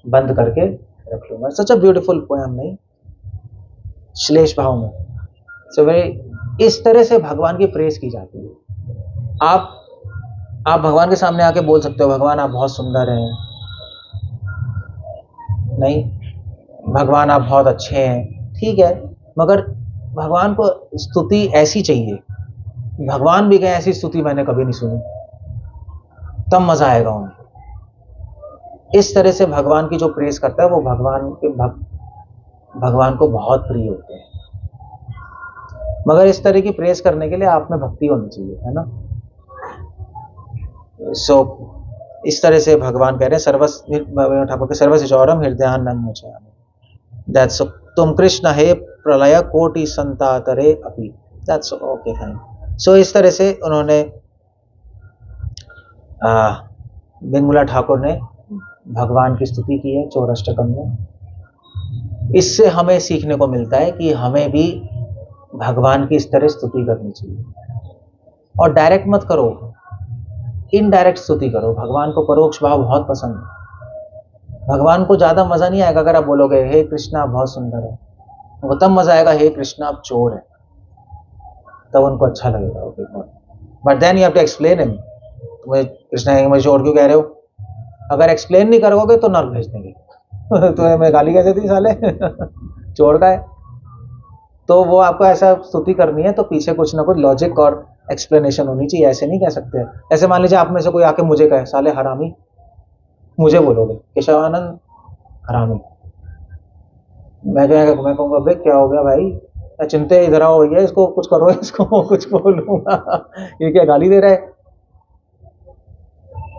बंद करके रख लूंगा. सच अ ब्यूटीफुल पोएम, नहीं? श्लेष भाव में. सो वेरी, इस तरह से भगवान की प्रेज की जाती है. आप भगवान के सामने आके बोल सकते हो, भगवान आप बहुत सुंदर हैं, नहीं, भगवान आप बहुत अच्छे हैं, ठीक है, मगर भगवान को स्तुति ऐसी चाहिए. भगवान भी कहे ऐसी स्तुति मैंने कभी नहीं सुनी, तब मजा आएगा उन्हें. इस तरह से भगवान की जो प्रेज करता है वो भगवान को बहुत प्रिय होते हैं। मगर इस तरह की प्रेज करने के लिए आप में भक्ति होनी चाहिए, है ना। सो इस तरह से भगवान कह रहे हैं ठाकुर के सर्वस जौरम हृदयानंद मुझे दैट्स तुम कृष्ण हे प्रलय कोटि संतातरे अपि दैट्स ओके फाइन। सो इस तरह से उन्होंने बिंगुला ठाकुर ने भगवान की स्तुति की है चौराष्टकम में। इससे हमें सीखने को मिलता है कि हमें भी भगवान की इस तरह स्तुति करनी चाहिए, और डायरेक्ट मत करो, इनडायरेक्ट स्तुति करो। भगवान को परोक्ष भाव बहुत पसंद है। भगवान को ज्यादा मजा नहीं आएगा अगर आप बोलोगे हे कृष्णा आप बहुत सुंदर है, वो तब मजा आएगा हे कृष्णा आप चोर है, तब उनको अच्छा लगेगा। Okay, but then you have to explain him, तुम्हें कृष्णा मुझे चोर क्यों कह रहे हो। अगर एक्सप्लेन नहीं करोगे तो नर्क भेज देंगे तो मैं गाली कैसे दी साले चोर का है। तो वो आपको ऐसा स्तुति करनी है तो पीछे कुछ ना कुछ लॉजिक और एक्सप्लेनेशन होनी चाहिए। ऐसे नहीं कह सकते। ऐसे मान लीजिए आप में से कोई आके मुझे कहे साले हरामी, मुझे बोलोगे केशवानंद हरामी, मैं कहूँगा भाई क्या हो गया भाई, चिंते इधर आओ भैया, इसको कुछ करो, इसको कुछ बोलूंगा ये क्या गाली दे रहा है।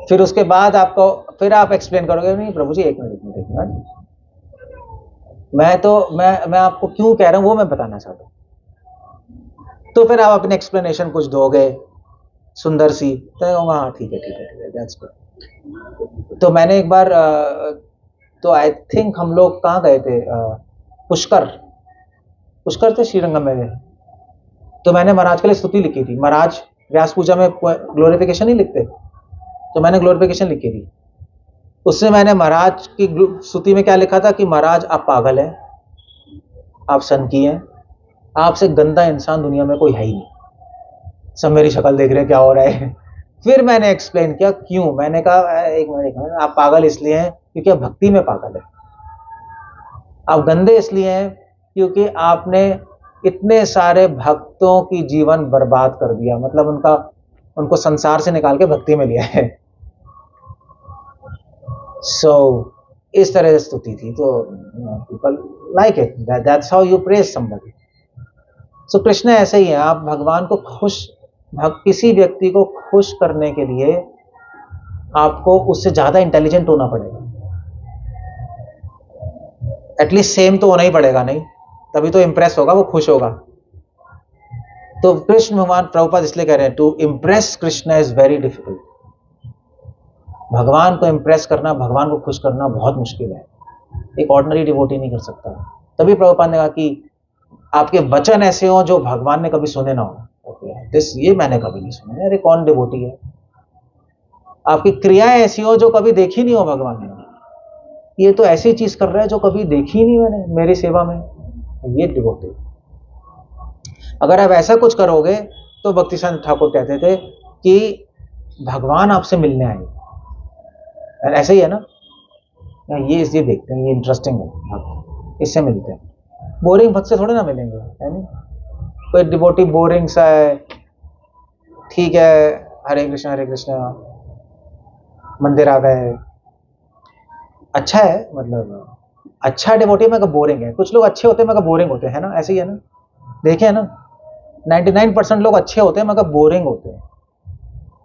फिर उसके बाद आपको फिर आप एक्सप्लेन करोगे नहीं प्रभु जी एक मिनट मैं आपको क्यों कह रहा हूं वो मैं बताना चाहता हूं। तो फिर आप अपने एक्सप्लेनेशन कुछ दोगे सुंदर सी, तो हाँ ठीक है दैट्स गुड। तो मैंने एक बार तो आई थिंक हम लोग कहाँ गए थे, पुष्कर थे श्रीरंगम में। तो मैंने महाराज के लिए स्तुति लिखी थी। महाराज व्यास पूजा में ग्लोरिफिकेशन ही लिखते, तो मैंने ग्लोरिफिकेशन लिखी थी। उससे मैंने महाराज की स्तुति में क्या लिखा था कि महाराज आप पागल हैं, आप सनकी हैं, आपसे गंदा इंसान दुनिया में कोई है ही नहीं, सब मेरी शक्ल देख रहे हैं क्या हो रहा है। फिर मैंने एक्सप्लेन किया क्यों। मैंने कहा एक मिनट, आप पागल इसलिए हैं क्योंकि आप भक्ति में पागल है, आप गंदे इसलिए हैं क्योंकि आपने इतने सारे भक्तों की जीवन बर्बाद कर दिया, मतलब उनको संसार से निकाल के भक्ति में लिया है। सो इस तरह से स्तुति थी। तो people like it, that's how you praise somebody. So Krishna ऐसे ही है, आप भगवान को किसी व्यक्ति को खुश करने के लिए आपको उससे ज्यादा इंटेलिजेंट होना पड़ेगा, एटलीस्ट सेम तो होना ही पड़ेगा, नहीं तभी तो इंप्रेस होगा, वो खुश होगा। तो कृष्ण भगवान प्रभुपाद इसलिए कह रहे हैं to impress Krishna is very difficult. भगवान को इम्प्रेस करना, भगवान को खुश करना बहुत मुश्किल है, एक ऑर्डिनरी डिवोटी नहीं कर सकता। तभी प्रभुपाद ने कहा कि आपके वचन ऐसे हो जो भगवान ने कभी सुने ना हो। ये मैंने कभी नहीं सुने, अरे कौन डिवोटी है। आपकी क्रियाएं ऐसी हो जो कभी देखी नहीं हो भगवान ने, ये तो ऐसी चीज कर रहा है जो कभी देखी नहीं मैंने मेरी सेवा में, ये डिवोटी। अगर आप ऐसा कुछ करोगे तो भक्ति सिद्धांत ठाकुर कहते थे कि भगवान आपसे मिलने आए। ऐसे ही है ना, ये देखते हैं, ये इंटरेस्टिंग है, इससे मिलते हैं। बोरिंग भक्त से थोड़े ना मिलेंगे, है नहीं। कोई डिवोटी बोरिंग सा है, ठीक है हरे कृष्णा मंदिर आ गए, अच्छा है, मतलब अच्छा डिवोटी में बोरिंग है। कुछ लोग अच्छे होते हैं मगर बोरिंग होते हैं, ना, ऐसे ही है ना। देखे है ना 99% लोग अच्छे होते हैं मगर बोरिंग होते हैं,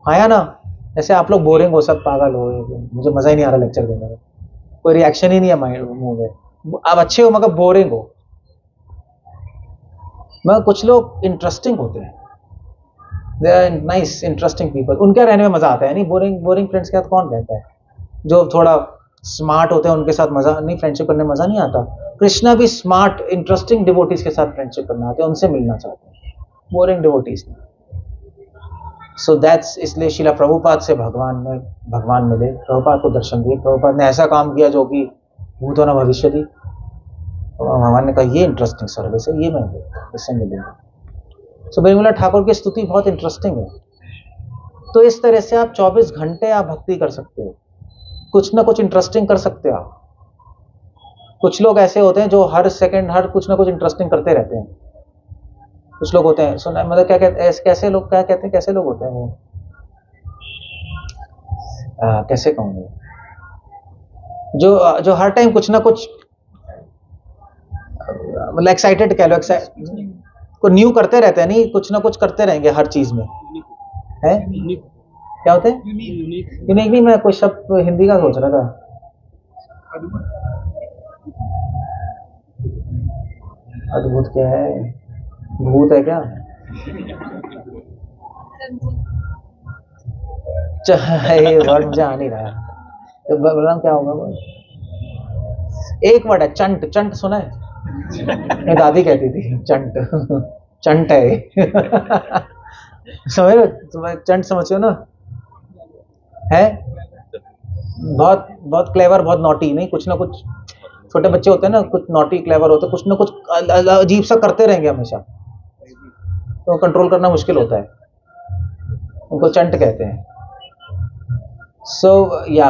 आया ना। जैसे आप लोग बोरिंग हो, सब पागल हो, मुझे मजा ही नहीं आ रहा लेक्चर देने में, कोई रिएक्शन ही नहीं है माइंड मुंह में। आप अच्छे हो मगर बोरिंग हो। मगर कुछ लोग इंटरेस्टिंग होते हैं, they are nice interesting people, उनके रहने में मजा आता है। नहीं बोरिंग फ्रेंड्स के साथ कौन रहता है। जो थोड़ा स्मार्ट होते हैं उनके साथ मजा नहीं, फ्रेंडशिप करने में मजा नहीं आता। कृष्णा भी स्मार्ट इंटरेस्टिंग डिवोटीज के साथ फ्रेंडशिप करना आते हैं, उनसे मिलना चाहते हैं, बोरिंग डिवोटीज नहीं। सो दैट्स, इसलिए शिला प्रभुपाद से भगवान मिले, प्रभुपाद को दर्शन दिए। प्रभुपाद ने ऐसा काम किया जो कि भूतो न भविष्यति। भगवान ने कहा ये इंटरेस्टिंग सर्विस है, ये मैं इससे मिलेंगे। सो बिमला ठाकुर की स्तुति बहुत इंटरेस्टिंग है। तो इस तरह से आप 24 घंटे आप भक्ति कर सकते हो, कुछ ना कुछ इंटरेस्टिंग कर सकते हो आप। कुछ लोग ऐसे होते हैं जो हर सेकंड हर कुछ ना कुछ इंटरेस्टिंग करते रहते हैं। कुछ लोग होते हैं, सुना मतलब क्या कहते हैं, कैसे लोग क्या कहते हैं, कैसे लोग होते हैं वो, कैसे कहूँगे, जो जो हर टाइम कुछ ना कुछ मतलब एक्साइटेड कह लो, को न्यू करते रहते हैं, नहीं कुछ ना कुछ करते रहेंगे हर चीज में, है क्या होते हैं यूनिक नहीं, मैं कोई शब्द हिंदी का सोच रहा था। अद्भुत क्या है, भूत है क्या? ये वर्ड मुझे आ नहीं रहा, तो बलराम क्या होगा वो? एक वर्ड है चंट, चंट सुना है? मेरी दादी कहती थी चंट, चंट है समझ रहे हो? तुम्हें चंट समझते हो ना? है बहुत बहुत क्लेवर, बहुत नॉटी, नहीं कुछ ना कुछ छोटे बच्चे होते हैं ना, कुछ नॉटी क्लेवर होते हैं, कुछ ना कुछ अजीब सा करते रहेंगे हमेशा, तो कंट्रोल करना मुश्किल होता है, उनको चंट कहते हैं। सो या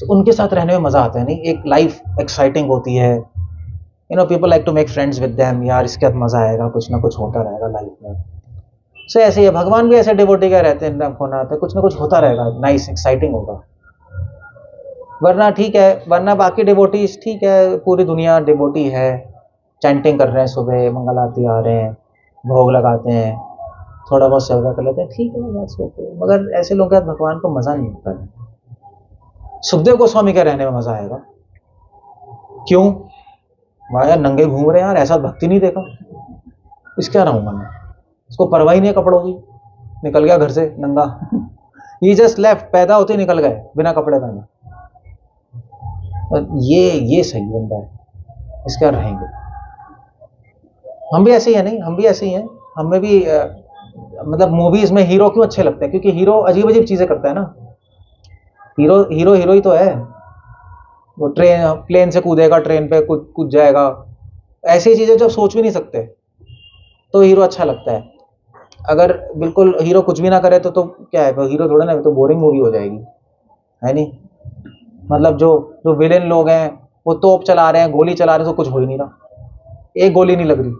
उनके साथ रहने में मजा आता है, नहीं एक लाइफ एक्साइटिंग होती है, people like to make friends with them, यार इसके बाद मजा आएगा, कुछ ना कुछ होता रहेगा लाइफ में। सो ऐसे ही है, भगवान भी ऐसे डिवोटी का रहते हैं, होना आता है, कुछ ना कुछ होता रहेगा, नाइस एक्साइटिंग होगा। वरना ठीक है, वरना बाकी डिवोटीज ठीक है, पूरी दुनिया डिवोटी है, चैंटिंग कर रहे हैं, सुबह मंगल आरती आ रहे हैं, भोग लगाते हैं, थोड़ा बहुत सेवा कर लेते हैं, ठीक है, मगर ऐसे लोगों के साथ भगवान को मजा नहीं आता है। सुखदेव गोस्वामी के रहने में मजा आएगा, क्यों? वहां यार नंगे घूम रहे हैं यार, ऐसा भक्ति नहीं देखा, इस क्या रहूंगा मैं, उसको परवाही नहीं है कपड़ों की, निकल गया घर से नंगा ही जस्ट लेफ्ट, पैदा होते ही निकल गए बिना कपड़े पहने, ये सही बंदा है, इसके यहाँ रहेंगे। हम भी ऐसे ही है, नहीं हम भी ऐसे ही हैं, हमें भी मतलब मूवीज में हीरो क्यों अच्छे लगते हैं? क्योंकि हीरो अजीब अजीब चीजें करता है ना, हीरो हीरो हीरो ही तो है, वो प्लेन से कूदेगा, ट्रेन पे कूद जाएगा, ऐसी चीजें जो सोच भी नहीं सकते, तो हीरो अच्छा लगता है। अगर बिल्कुल हीरो कुछ भी ना करे तो क्या है, हीरो थोड़ा ना, तो बोरिंग मूवी हो जाएगी, है नहीं? मतलब जो जो विलेन लोग हैं, वो तोप चला रहे हैं, गोली चला रहे हैं, तो कुछ हो ही नहीं रहा, एक गोली नहीं लग रही,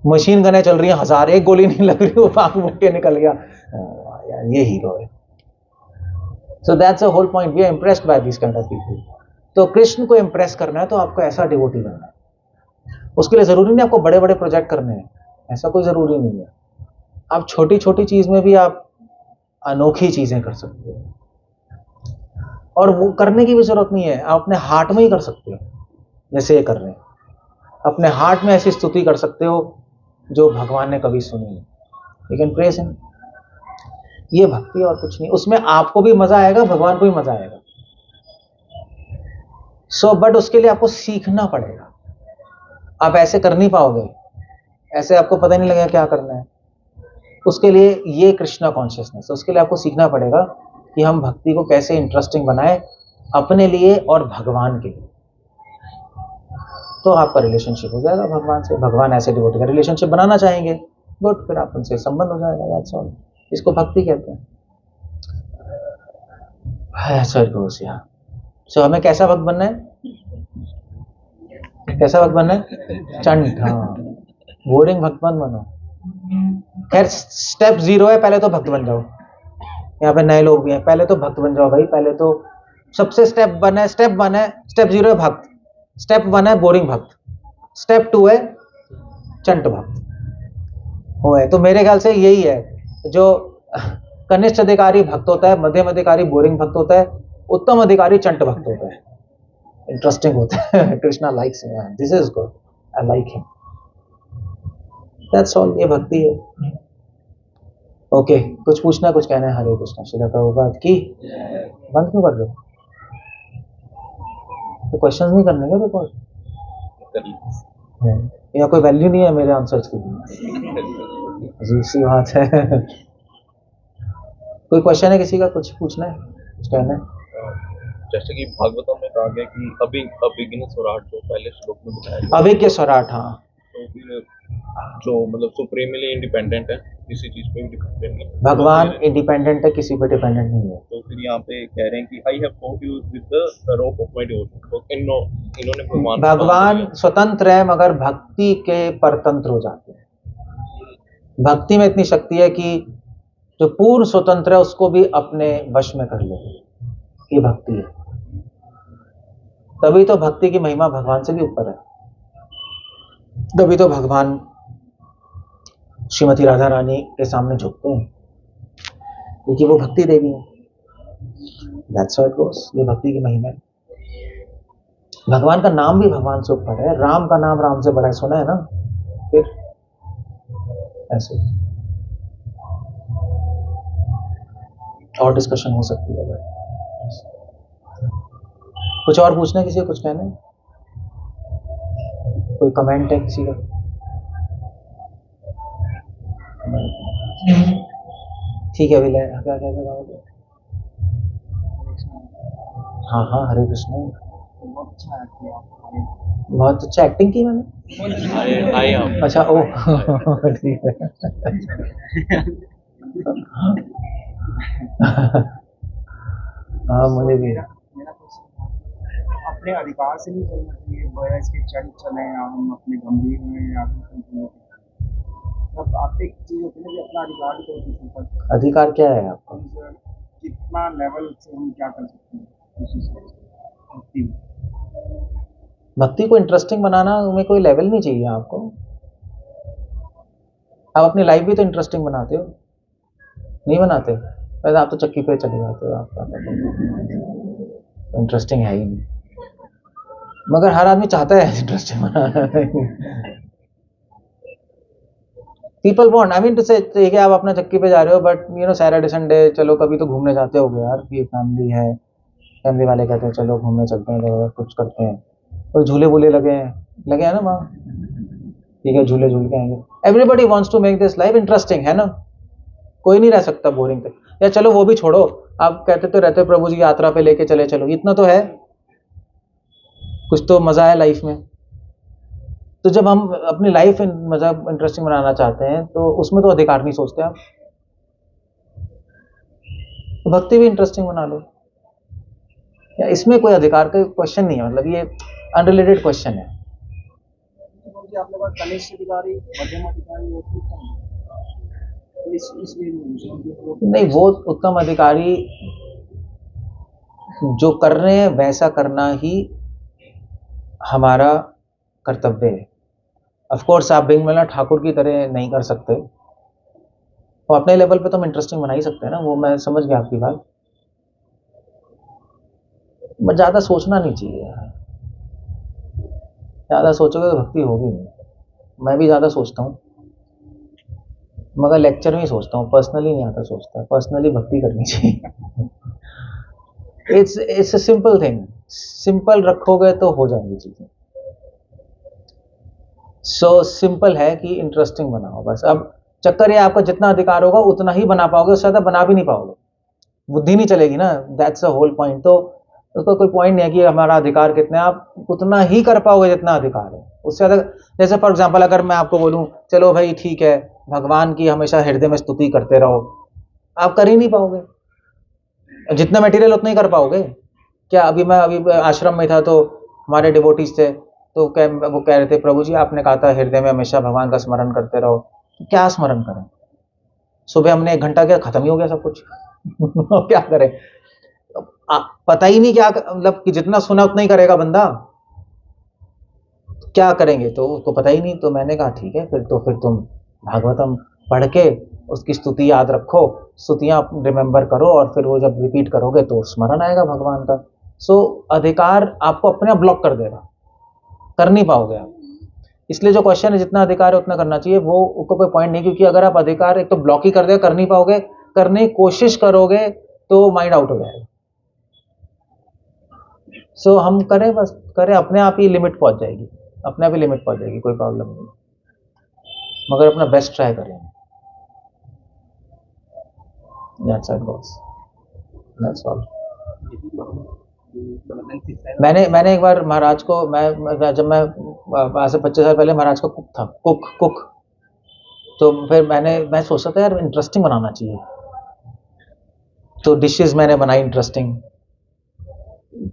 मशीन गनें चल रही हैं हजार, एक गोली नहीं लग रही, वो भाग भूग के निकल गया, यार ये हीरो है। So that's a whole point, we are impressed by this kind of people. तो कृष्ण को इम्प्रेस करना है तो आपको ऐसा डिवोटी बनना है, उसके लिए जरूरी नहीं आपको बड़े बड़े प्रोजेक्ट करने हैं, ऐसा कोई जरूरी नहीं है, आप छोटी छोटी चीज में भी आप अनोखी चीजें कर सकते हो, और वो करने की भी जरूरत नहीं है, आप अपने हार्ट में ही कर सकते हो, जैसे ये कर रहे हैं, अपने हार्ट में ऐसी स्तुति कर सकते हो जो भगवान ने कभी सुनी नहीं, यू कैन प्रेज हिम। ये भक्ति और कुछ नहीं, उसमें आपको भी मजा आएगा, भगवान को भी मजा आएगा। सो बट उसके लिए आपको सीखना पड़ेगा, आप ऐसे कर नहीं पाओगे, ऐसे आपको पता नहीं लगेगा क्या करना है, उसके लिए ये कृष्णा कॉन्शियसनेस, उसके लिए आपको सीखना पड़ेगा कि हम भक्ति को कैसे इंटरेस्टिंग बनाए अपने लिए और भगवान के लिए, तो आपका रिलेशनशिप हो जाएगा भगवान से, भगवान ऐसे डिवोटी का रिलेशनशिप बनाना चाहेंगे, गुड, फिर आप उनसे संबंध हो जाएगा, दैट्स ऑल, इसको भक्ति कहते हैं। सो हमें कैसा भक्त बनना है? कैसा भक्त बनना है? चंट, हाँ, बोरिंग भक्त मत बनो। खैर स्टेप 0 है, पहले तो भक्त बन जाओ, यहाँ पे नए लोग भी हैं, पहले तो भक्त बन जाओ भाई, पहले तो सबसे स्टेप 1 है, स्टेप 0 है भक्त, स्टेप 1 है बोरिंग भक्त, स्टेप 2 है चंट भक्त, वो है। तो मेरे ख्याल से यही है, जो कनिष्ठ अधिकारी भक्त होता है, मध्यम अधिकारी बोरिंग भक्त होता है, उत्तम अधिकारी चंट भक्त होता है, इंटरेस्टिंग होता है। Krishna likes him, this is good, I like him, that's all, ये भक्ति है। ओके, कुछ पूछना, कुछ कहना है? हरे कृष्णा, श्रील प्रभुपाद की। बंद क्यों कर रहे हो? तो क्वेश्चंस नहीं करने का रिकॉर्ड, या कोई वैल्यू नहीं है मेरे आंसर्स की? जी सी बात है। कोई क्वेश्चन है किसी का, कुछ पूछना है, कुछ कहना है? जैसे कि भागवतम में कहा गया कि अभिज्ञ स्वराट, जो पहले श्लोक में बताया गया, अभिज्ञ स्वराट, हाँ, तो फिर जो मतलब सुप्रीमली इंडिपेंडेंट है, किसी चीज पे भी डिपेंडेंट नहीं, भगवान इंडिपेंडेंट है, किसी पे डिपेंडेंट नहीं है। तो फिर यहाँ पे कह रहे हैं कि I have fought you with the rope of my devotion, तो इन्होंने भगवान स्वतंत्र है मगर भक्ति के परतंत्र हो जाते हैं। भक्ति में इतनी शक्ति है कि जो पूर्ण स्वतंत्र है उसको भी अपने वश में कर ले, ये भक्ति है। तभी तो भक्ति की महिमा भगवान से भी ऊपर है। तभी तो भगवान श्रीमती राधा रानी के सामने झुकते हैं, क्योंकि वो भक्ति देवी है। That's how it goes. ये भक्ति की महिमा है। भगवान का नाम भी भगवान से ऊपर है। राम का नाम राम से बड़ा है, सुना है ना? फिर ऐसे और डिस्कशन हो सकती है। कुछ और पूछना है किसी को, कुछ कहना है? कोई कमेंट है किसी का? ठीक है, अभी क्या क्या क्या? हाँ हाँ, हरे कृष्ण। बहुत अच्छा एक्टिंग की मैंने। अच्छा, ओ ठीक है। हाँ, मुझे भी। अपने अधिकार से नहीं चलना चाहिए, बॉयज के चले हम अपने गंभीर में या मतलब आप एक चीज होती है कि अपना अधिकार तो अधिकार क्या है आपका? कितना लेवल से हम क्या कर सकते हैं भक्ति को इंटरेस्टिंग बनाना में कोई लेवल नहीं चाहिए आपको। आप अपनी लाइफ भी तो इंटरेस्टिंग बनाते हो, नहीं बनाते? वैसे आप तो चक्की पे चले जाते हो, आपका इंटरेस्टिंग है ही नहीं। मगर हर आदमी चाहता है इंटरेस्टिंग बनाना। People want, I mean to say, ठीक है आप अपना चक्की पे जा रहे हो, but you know Saturday Sunday चलो कभी तो घूमने जाते होगे यार, ये फैमिली है, फैमिली वाले कहते हैं चलो घूमने चलते हैं, तो कुछ करते हैं, कोई झूले वूले लगे हैं ना वहाँ, ठीक है झूले झूल के आएंगे। Everybody wants to make this life interesting, है ना? कोई नहीं रह सकता बोरिंग पे। या चलो वो भी छोड़ो, आप कहते तो रहते प्रभु जी यात्रा पे लेके चले, चलो इतना तो है, कुछ तो मजा है लाइफ में। तो जब हम अपनी लाइफ मजा इंटरेस्टिंग बनाना चाहते हैं तो उसमें तो अधिकार नहीं सोचते आप, तो भक्ति भी इंटरेस्टिंग बना लो, या इसमें कोई अधिकार का क्वेश्चन नहीं है, मतलब ये अनरिलेटेड क्वेश्चन है। आपके पास कनिष्ठ अधिकारी, मध्यम अधिकारी नहीं, वो उत्तम अधिकारी जो कर रहे हैं वैसा करना ही हमारा कर्तव्य है। ऑफ कोर्स आप बिंगमला ठाकुर की तरह नहीं कर सकते, तो अपने लेवल पे तो हम इंटरेस्टिंग बना ही सकते हैं ना, वो मैं समझ गया आपकी बात। बट ज्यादा सोचना नहीं चाहिए, ज्यादा सोचोगे तो भक्ति होगी नहीं। मैं भी ज्यादा सोचता हूँ, मगर लेक्चर में ही सोचता हूँ, पर्सनली नहीं आता सोचता। पर्सनली भक्ति करनी चाहिए। It's a simple thing, simple रखोगे तो हो जाएंगी चीजें। सो सिंपल है कि इंटरेस्टिंग बनाओ बस। अब चक्कर ये आपका जितना अधिकार होगा उतना ही बना पाओगे, उससे ज्यादा बना भी नहीं पाओगे, बुद्धि नहीं चलेगी ना, दैट्स अ होल पॉइंट। तो उसका कोई पॉइंट नहीं है कि हमारा अधिकार कितना है, आप उतना ही कर पाओगे जितना अधिकार है, उससे ज्यादा। जैसे फॉर एग्जांपल अगर मैं आपको बोलूं चलो भाई ठीक है भगवान की हमेशा हृदय में स्तुति करते रहो, आप कर ही नहीं पाओगे, जितना मटेरियल उतना ही कर पाओगे क्या? अभी आश्रम में था तो हमारे डिवोटीज थे, तो वो कह रहे थे प्रभु जी आपने कहा था हृदय में हमेशा भगवान का स्मरण करते रहो, क्या स्मरण करें? सुबह हमने 1 घंटा किया, खत्म ही हो गया सब कुछ। क्या करें? पता ही नहीं क्या, मतलब कि जितना सुना उतना ही करेगा बंदा, क्या करेंगे? तो उसको पता ही नहीं। तो मैंने कहा ठीक है, फिर तुम भागवतम पढ़ के उसकी स्तुति याद रखो, स्तुतियां रिमेंबर करो, और फिर वो जब रिपीट करोगे तो स्मरण आएगा भगवान का। सो अधिकार आपको अपने आप ब्लॉक कर देगा, कर नहीं पाओगे आप। इसलिए जो क्वेश्चन है जितना अधिकार है उतना करना चाहिए, वो उसको कोई पॉइंट नहीं, क्योंकि अगर आप अधिकार एक तो ब्लॉक ही कर देगा, कर नहीं पाओगे, करने की कोशिश करोगे तो माइंड आउट हो जाएगा। सो हम करें, बस करें, अपने आप ही लिमिट पहुंच जाएगी, अपने आप ही लिमिट पहुंच जाएगी, कोई प्रॉब्लम नहीं, मगर अपना बेस्ट ट्राई करें। That's how it goes. That's all. मैंने एक बार महाराज को, जब मैं आज से 25 साल पहले महाराज का कुक था, कुक। तो फिर मैं सोचा था यार इंटरेस्टिंग बनाना चाहिए, तो डिशेस मैंने बनाई इंटरेस्टिंग।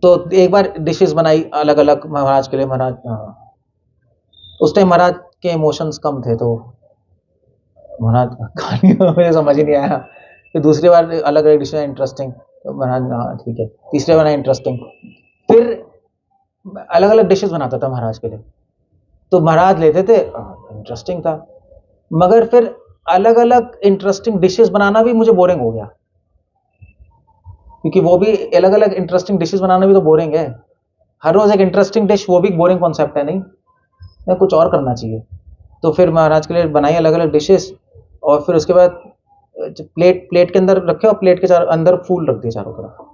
तो एक बार डिशेस बनाई अलग अलग महाराज के लिए। महाराज उस टाइम महाराज के इमोशंस कम थे, तो महाराज खाने में मुझे समझ ही नहीं आया। फिर दूसरी बार अलग अलग डिशेस इंटरेस्टिंग, तो महाराज हाँ ठीक है, तीसरे बार इंटरेस्टिंग। फिर अलग अलग डिशेस बनाता था महाराज के लिए, तो महाराज लेते थे, इंटरेस्टिंग था। मगर फिर अलग अलग इंटरेस्टिंग डिशेस बनाना भी मुझे बोरिंग हो गया, क्योंकि वो भी अलग अलग इंटरेस्टिंग डिशेस बनाना भी तो बोरिंग है। हर रोज एक इंटरेस्टिंग डिश, वो भी बोरिंग कॉन्सेप्ट है, नहीं कुछ और करना चाहिए। तो फिर महाराज के लिए बनाई अलग अलग डिशेस, और फिर उसके बाद प्लेट के अंदर रखे और प्लेट के अंदर फूल रख दिए चारों तरफ।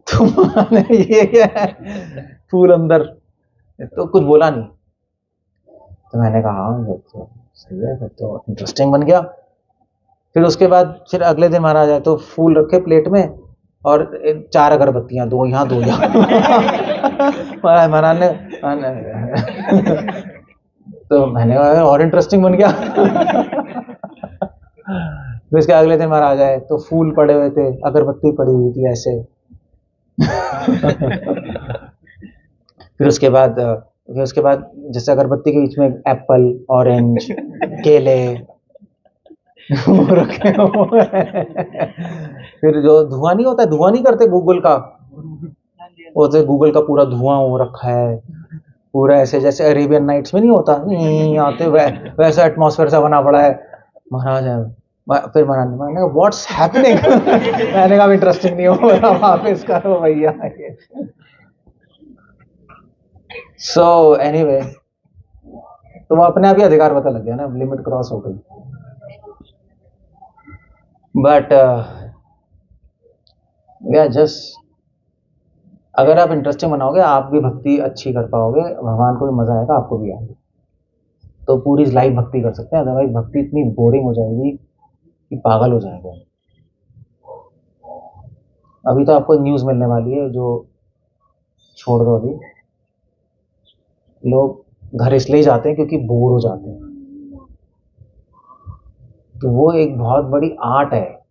तो मैंने ये क्या है, फूल अंदर, तो कुछ बोला नहीं। तो मैंने कहा हाँ ये तो सही है, फिर तो इंटरेस्टिंग बन गया। फिर उसके बाद फिर अगले दिन महाराज आए तो फूल रखे प्लेट में और 4 अगरबत्तियां, 2 यहाँ 2 यहाँ। महाराज ने तो मैंने कहा और इंटरेस्टिंग बन गया। फिर इसके अगले दिन महाराज आए तो फूल पड़े हुए थे, अगरबत्ती पड़ी हुई थी ऐसे। फिर उसके बाद जैसे अगरबत्ती के बीच में एप्पल, ऑरेंज, केले वो रखे हुए हैं। फिर जो धुआं नहीं होता, धुआं नहीं करते गूगल का, वो तो गूगल का पूरा धुआं हो रखा है पूरा, ऐसे जैसे अरेबियन नाइट्स में नहीं होता आते वैसा एटमॉस्फेयर सा बना पड़ा है। महाराज है, फिर महाराज ने, मैंने कहा व्हाट्स हैपनिंग। मैंने कहा इंटरेस्टिंग नहीं हो रहा, वापस करो भैया। सो एनीवे, तो वो अपने आप ही अधिकार पता लग गया ना, लिमिट क्रॉस हो गई। बट या जस्ट अगर आप इंटरेस्टिंग बनाओगे, आप भी भक्ति अच्छी कर पाओगे, भगवान को भी मजा आएगा, आपको भी आएगा, तो पूरी लाइफ भक्ति कर सकते हैं। अदरवाइज भक्ति इतनी बोरिंग हो जाएगी कि पागल हो जाएगा। अभी तो आपको न्यूज़ मिलने वाली है, जो छोड़ दो, अभी लोग घर इसलिए जाते हैं क्योंकि बोर हो जाते हैं। तो वो एक बहुत बड़ी आर्ट है।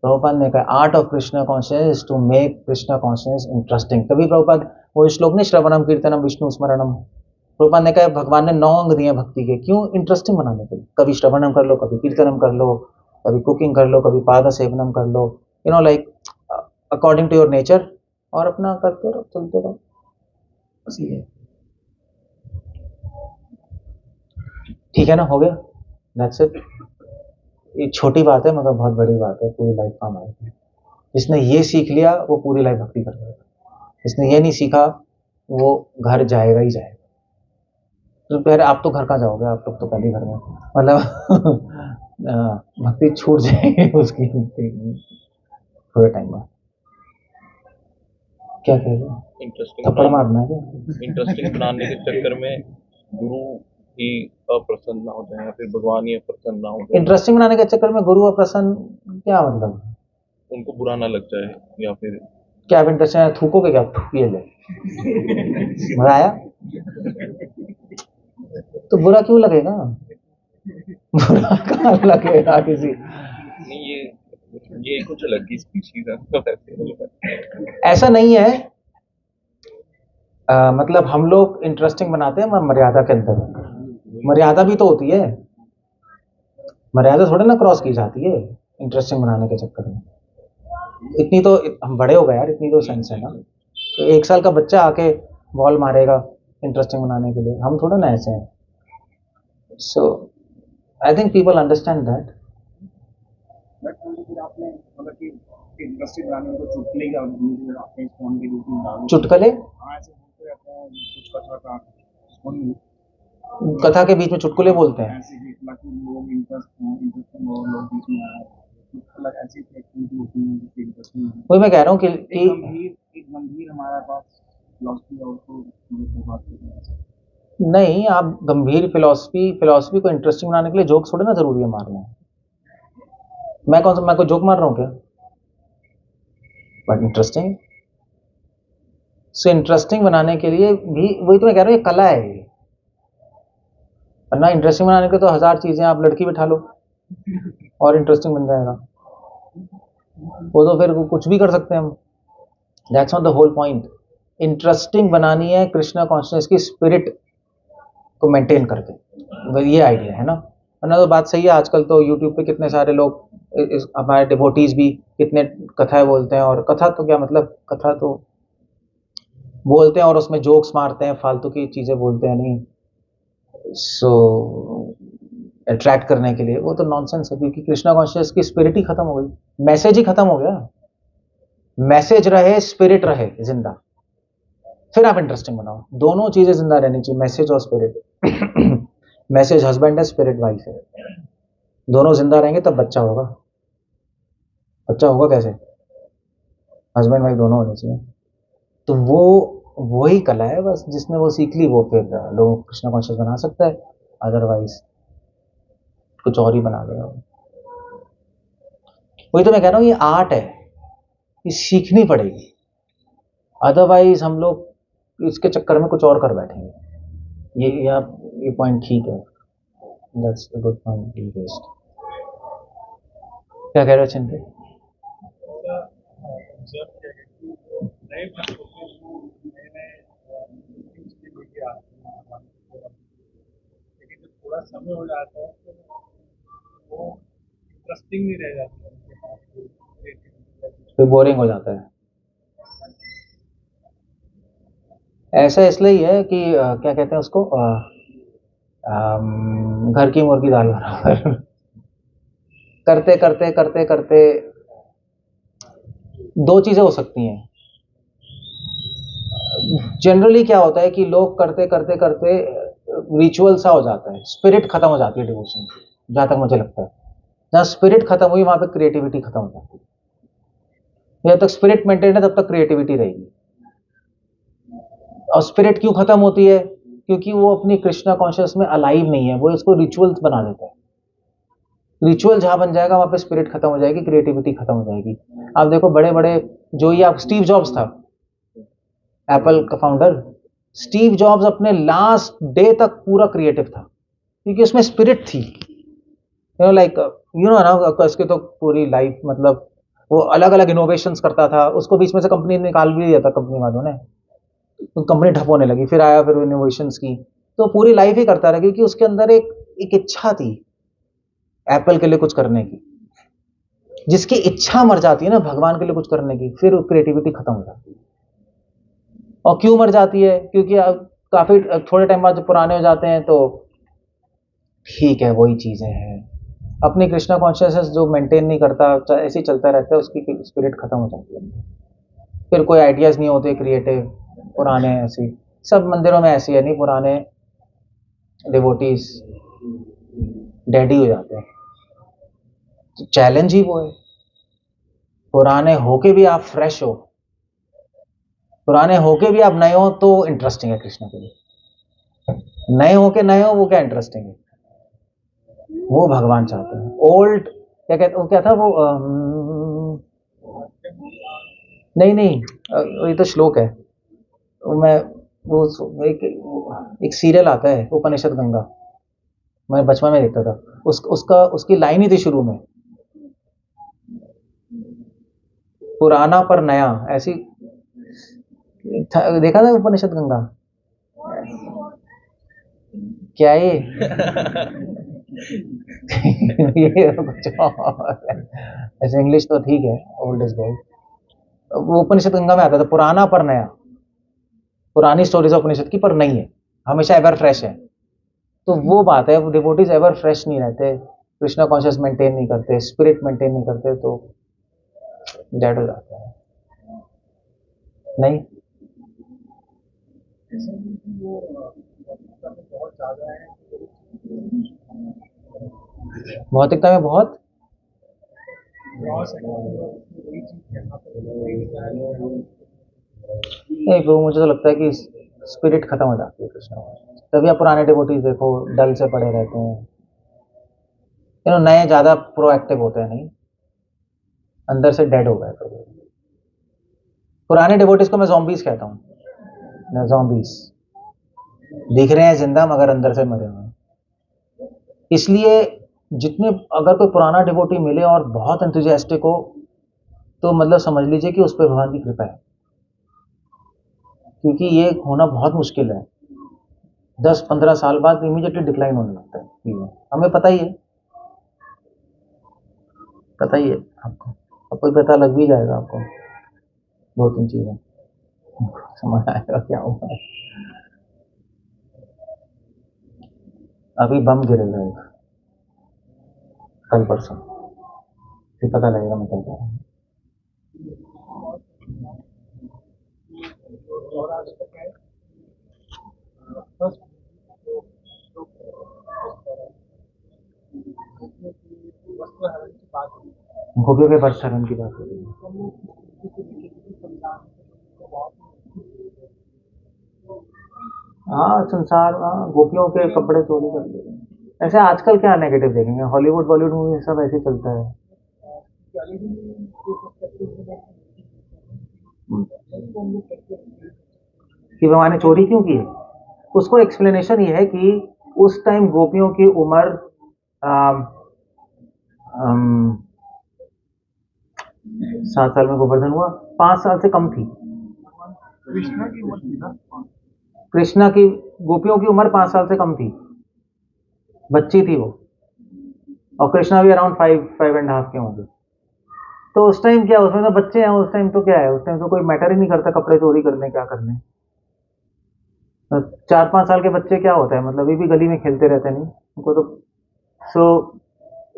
प्रभुपाद ने कहा art of Krishna conscious to make Krishna conscious interesting. तभी प्रभुपाद वो श्लोक नहीं, श्रवणम कीर्तनम विष्णु स्मरणम, प्रभुपाद ने कहा भगवान ने 9 अंग दिए भक्ति के, क्यों? इंटरेस्टिंग बनाने के लिए। कभी श्रवणम कर लो, कभी कीर्तनम कर लो, कभी कुकिंग कर लो, कभी पाद सेवनम कर लो, like according to your nature, और अपना करते रहो, चलते रहो, बस ये। ठीक है ना, हो गया, दैट्स इट। ये छोटी बात है मगर बहुत बड़ी बात है, पूरी लाइफ काम आएगी। जिसने ये सीख लिया वो पूरी लाइफ भक्ति कर लेगा, जिसने ये नहीं सीखा वो घर जाएगा ही जाएगा। तो फिर आप तो घर कहाँ जाओगे, आप लोग तो पहले ही घर में, मतलब भक्ति छूट जाएगी उसकी थोड़े टाइम बाद। क्या कहेगा, थप्पड़ मारना है क्या? इंटरेस्टिंग बनाने के चक्कर में गुरु ही अप्रसन्न ना हो जाए या फिर भगवान ही अप्रसन्न ना हो जाए। इंटरेस्टिंग बनाने के चक्कर में गुरु अप्रसन्न, क्या मतलब? उनको बुरा ना लग जाए, या फिर क्या आप इंटरेस्टिंग थूकोगे क्या? थूकिए ले, मजा आया तो बुरा क्यों लगेगा? बुरा कहाँ लगेगा किसी? नहीं, ये कुछ अलग ही स्पीशीज है। ऐसा नहीं है, मतलब हम लोग इंटरेस्टिंग बनाते हैं मर्यादा के अंदर। मर्यादा भी तो होती है, मर्यादा थोड़े ना क्रॉस की जाती है इंटरेस्टिंग बनाने के चक्कर में। इतनी तो हम बड़े हो गए यार, इतनी तो सेंस है ना। तो 1 साल का बच्चा आके बॉल मारेगा इंटरेस्टिंग बनाने के लिए, हम थोड़ा ना ऐसे हैं। So I think people understand that. फिर आपने मतलब कि इंडस्ट्री बनाने को चुटकुले का आपने फोन के रूप में डाला। चुटकुले? हाँ, ऐसे बोलते रहते हैं कुछ कथा का फोन में, कथा के बीच में चुटकुले बोलते हैं। ऐसे ही ताकि लोग इंटरेस्ट लोग बीच में आए, अलग ऐसी एक्टिविटी होती है जिससे इंटरेस्टिंग। वही मैं कह रहा हूँ कि एक गंभीर हमारे पास फिलॉसफी और उसको बात करते हैं। नहीं, आप गंभीर फिलॉसफी को इंटरेस्टिंग बनाने के लिए जोक्स थोड़े ना जरूरी है मारना। मैं कोई जोक मार रहा हूँ क्या? बट इंटरेस्टिंग, सो इंटरेस्टिंग बनाने के लिए भी वही तो मैं कह रहा हूँ, ये कला है ये। वरना इंटरेस्टिंग बनाने के तो 1000 चीजें, आप लड़की बिठा लो और इंटरेस्टिंग बन जाएगा। वो तो फिर कुछ भी कर सकते हैं हम। That's not the whole point. Interesting बनानी है कृष्णा कॉन्शियस की स्पिरिट को मेंटेन करके, ये आइडिया है ना। वरना तो बात सही है, आजकल तो यूट्यूब पे कितने सारे लोग, हमारे डिवोटीज भी कितने कथाएं बोलते हैं, और कथा तो क्या मतलब, कथा तो बोलते हैं और उसमें जोक्स मारते हैं, फालतू की चीजें बोलते हैं नहीं, सो अट्रैक्ट करने के लिए, वो तो नॉनसेंस है, क्योंकि कृष्णा कॉन्शियस की स्पिरिट ही खत्म हो गई, मैसेज ही खत्म हो गया। मैसेज रहे, स्पिरिट रहे जिंदा, फिर आप इंटरेस्टिंग बनाओ। दोनों चीजें जिंदा रहनी चाहिए, मैसेज और स्पिरिट। मैसेज हस्बैंड है, स्पिरिट वाइफ है, दोनों जिंदा रहेंगे तब बच्चा होगा। बच्चा होगा कैसे? हस्बैंड वाइफ दोनों होने चाहिए। तो वो ही कला है बस, जिसने वो सीख ली वो फिर लोग कृष्णा कॉन्शियस बना सकता है, अदरवाइज कुछ और ही बना देगा। वही तो मैं कह रहा हूँ, ये आर्ट है, ये सीखनी पड़ेगी, अदरवाइज हम लोग इसके चक्कर में कुछ और कर बैठेंगे। ये पॉइंट ठीक है, that's a good point you raised. क्या कह रहे हो चिंते? ऑब्जर्व किया गया कि नए बच्चों को नए नए things के लेके आते हैं भगवान की तरफ, लेकिन जब थोड़ा समय हो जाता है तो वो इंटरेस्टिंग नहीं रह जाता है उनके पास वो creativity। फिर बोरिंग हो जाता है। ऐसा इसलिए ही है कि क्या कहते हैं उसको, घर की मुर्गी दाल बराबर। करते करते करते करते दो चीजें हो सकती हैं। जनरली क्या होता है कि लोग करते करते करते रिचुअल सा हो जाता है, स्पिरिट खत्म हो जाती है डिवोशन की, जहां तक मुझे लगता है। जहां स्पिरिट खत्म हुई वहां पे क्रिएटिविटी खत्म हो जाती है। जब तक स्पिरिट मेंटेन है तब तक क्रिएटिविटी रहेगी। और स्पिरिट क्यों खत्म होती है? क्योंकि वो अपनी कृष्णा कॉन्शियस में अलाइव नहीं है, वो इसको रिचुअल्स बना देता है। रिचुअल जहां बन जाएगा वहां पे स्पिरिट खत्म हो जाएगी, क्रिएटिविटी खत्म हो जाएगी। आप देखो बड़े बड़े, जो ये आप स्टीव जॉब्स था, एप्पल का फाउंडर, स्टीव जॉब्स अपने लास्ट डे तक पूरा क्रिएटिव था, क्योंकि उसमें स्पिरिट थी। लाइक ना, इसके तो पूरी लाइफ मतलब वो अलग अलग इनोवेशंस करता था, उसको बीच में से कंपनी निकाल भी दिया था, कंपनी वालों ने, कंपनी ठप होने लगी, फिर आया, फिर इनोवेशंस की, तो पूरी लाइफ ही करता रहा, क्योंकि उसके अंदर एक इच्छा थी एप्पल के लिए कुछ करने की। जिसकी इच्छा मर जाती है ना भगवान के लिए कुछ करने की, फिर क्रिएटिविटी खत्म हो जाती है। और क्यों मर जाती है? क्योंकि अब काफी थोड़े टाइम बाद जब पुराने हो जाते हैं तो ठीक है, वही चीजें हैं, अपनी कृष्णा कॉन्शियसनेस जो मेंटेन नहीं करता, ऐसे ही चलता रहता है, उसकी स्पिरिट खत्म हो जाती है, फिर कोई आइडियाज नहीं होते क्रिएटिव। पुराने ऐसी सब मंदिरों में ऐसी है नहीं, पुराने डिवोटीज डैडी हो जाते हैं। तो चैलेंज ही वो है, पुराने होके भी आप फ्रेश हो, पुराने होके भी आप नए हो तो इंटरेस्टिंग है कृष्ण के लिए। नए होके नए हो वो क्या इंटरेस्टिंग है? वो भगवान चाहते हैं। ओल्ड क्या कहते, वो क्या था वो, नहीं नहीं, ये तो श्लोक है। मैं वो एक सीरियल आता है उपनिषद गंगा, मैं बचपन में देखता था, उसकी लाइन ही थी शुरू में, पुराना पर नया, ऐसी देखा था उपनिषद गंगा? क्या ये? ये कुछ और है। ऐसे इंग्लिश तो ठीक है, ओल्ड इज गोल्ड। वो उपनिषद गंगा में आता था, पुराना पर नया, पुरानी स्टोरीज उपनिषद की पर नई है, हमेशा एवर फ्रेश है। तो वो बात है, डिवोटीज एवर फ्रेश नहीं रहते, कृष्णा कॉन्शियस मेंटेन नहीं करते, स्पिरिट मेंटेन नहीं करते, तो डेड हो जाता है। नहीं, ऐसा नहीं कि वो भौतिकता में बहुत ज़्यादा है, भौतिकता में बहुत लॉस है, वही चीज़ यहाँ पर वही जाए। नहीं, वो मुझे तो लगता है कि स्पिरिट खत्म हो जाती है कृष्णा कॉन्शियस, तभी आप पुराने डिवोटीज देखो डल से पड़े रहते हैं, नए ज्यादा प्रोएक्टिव होते हैं, नहीं, अंदर से डेड हो गए तो। पुराने डिवोटीज को मैं zombies कहता हूँ, zombies दिख रहे हैं जिंदा मगर अंदर से मरे हुए हैं। इसलिए जितने, अगर कोई पुराना डिवोटी मिले और बहुत एंथुजियास्टिक हो, तो मतलब समझ लीजिए कि उस पर भगवान की कृपा है, क्योंकि ये होना बहुत मुश्किल है। 10-15 साल बाद इमीडिएटली डिक्लाइन होने लगता है, हमें पता ही है, पता ही है आपको, आपको पता लग भी जाएगा आपको दो तीन चीजें। समझ आएगा क्या हुआ है। अभी बम गिरेगा एक, कल परसों, फिर पता लगेगा मैं क्या कह रहा हूँ। और आज तक है फर्स्ट वस्त्रहरण की बात हुई गोपियों के वस्त्रहरण की बात हो रही है। हाँ संसार, हाँ गोपियों के कपड़े चोरी कर लिए। ऐसे आजकल क्या नेगेटिव देखेंगे, हॉलीवुड बॉलीवुड मूवी सब ऐसे चलता है। कि भगवान ने चोरी क्यों की है, उसको एक्सप्लेनेशन ये है कि उस टाइम गोपियों की उम्र 7 साल में गोवर्धन हुआ, 5 साल से कम थी। कृष्णा की उम्र थी ना, कृष्णा की, गोपियों की उम्र 5 साल से कम थी, बच्ची थी वो, और कृष्णा भी अराउंड 5.5 के होंगे। तो उस टाइम क्या, उसमें तो बच्चे हैं, उस टाइम तो क्या है, उस टाइम तो कोई मैटर ही नहीं करता कपड़े चोरी करने क्या करने। 4-5 साल के बच्चे क्या होता है, मतलब ये भी गली में खेलते रहते नहीं उनको तो। सो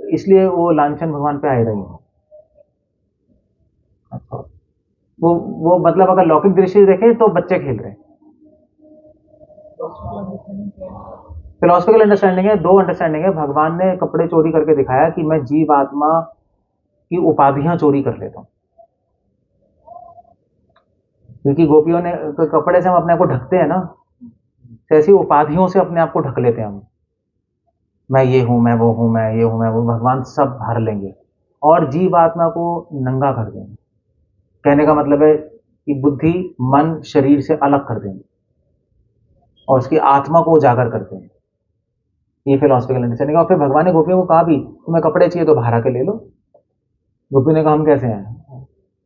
इसलिए वो लांछन भगवान पे आए रही है। वो मतलब अगर लौकिक दृष्टि से देखें तो बच्चे खेल रहे हैं। फिलोसफिकल अंडरस्टैंडिंग है, 2 अंडरस्टैंडिंग है। भगवान ने कपड़े चोरी करके दिखाया कि मैं जीव आत्मा की उपाधियां चोरी कर लेता हूं, क्योंकि गोपियों ने तो कपड़े से हम अपने आप को ढकते हैं ना, ऐसी उपाधियों से अपने आप को ढक लेते हैं हम। मैं ये हूं, मैं वो हूं, मैं ये हूं, मैं वो, भगवान सब भर लेंगे और जीव आत्मा को नंगा कर देंगे। कहने का मतलब है कि बुद्धि मन शरीर से अलग कर देंगे और उसकी आत्मा को उजागर करते हैं। ये फिलोसफिकल अंडरस्टैंडिंग। और फिर भगवान ने गोपियों को कहा भी, तुम्हें कपड़े चाहिए तो बाहर आके ले लो। गोपी ने कहा हम कैसे हैं,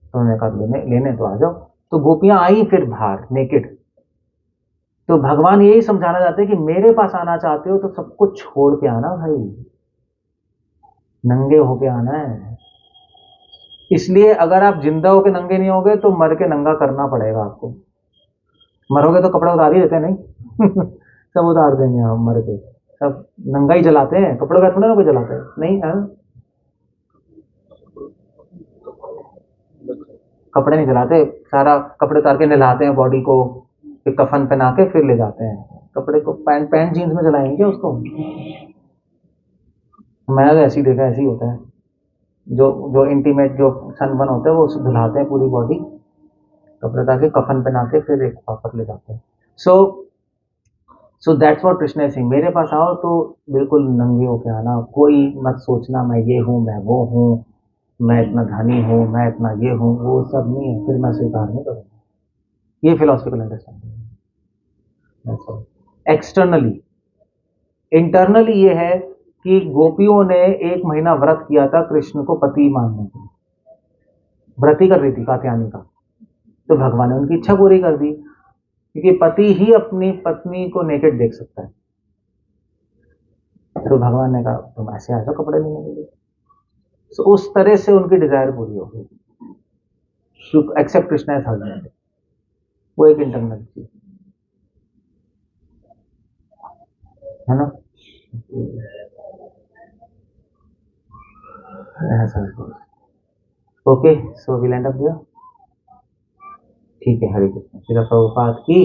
तो उन्होंने कहा लेने लेने तो आ जाओ। तो गोपियां आई फिर बाहर नेकेड। तो भगवान यही समझाना चाहते हैं कि मेरे पास आना चाहते हो तो सब कुछ छोड़ के आना भाई, नंगे होके आना है। इसलिए अगर आप जिंदा होके नंगे नहीं होगे तो मर के नंगा करना पड़ेगा आपको। मरोगे तो कपड़ा उतार ही देते नहीं सब उतार देंगे हम मर के, सब नंगा ही जलाते हैं, कपड़ों का थोड़ा ना कोई जलाते हैं, नहीं है। कपड़े नहीं जलाते, सारा कपड़े उतार के नहलाते हैं बॉडी को, फिर कफन पहना के फिर ले जाते हैं। कपड़े को पैंट पैंट जीन्स में जलाएंगे क्या उसको? मैंने तो ऐसे ही देखा, ऐसे ही होता है। जो जो इंटीमेट जो सनबर्न होता है वो उसको धुलाते हैं पूरी बॉडी, कपड़े उतार के कफन पहना के फिर एक वापस ले जाते हैं। So that's what Krishna is saying, मेरे पास आओ तो बिल्कुल नंगे होके आना, कोई मत सोचना मैं ये हूँ मैं वो हूँ, मैं इतना धनी हूँ मैं इतना ये हूँ, वो सब नहीं है, फिर मैं स्वीकार नहीं करूँगा। ये फिलोसफिकल अंडरस्टैंडिंग है एक्सटर्नली। इंटरनली ये है कि गोपियों ने 1 महीना व्रत किया था कृष्ण को पति मानने के लिए, व्रत ही कर रही थी कात्यायनी का, तो भगवान ने उनकी इच्छा पूरी कर दी, क्योंकि पति ही अपनी पत्नी को नेकेड देख सकता है। तो भगवान ने कहा तुम ऐसे आ जाओ कपड़े लेने के लिए। तो उस तरह से उनकी डिजायर पूरी हो गई, एक्सेप्ट कृष्ण एज हस्बैंड। वो एक इंटरनल चीज है ना, ऐसा। Okay, so will end up there. ठीक है, हरे कृष्ण। श्रील प्रभुपाद की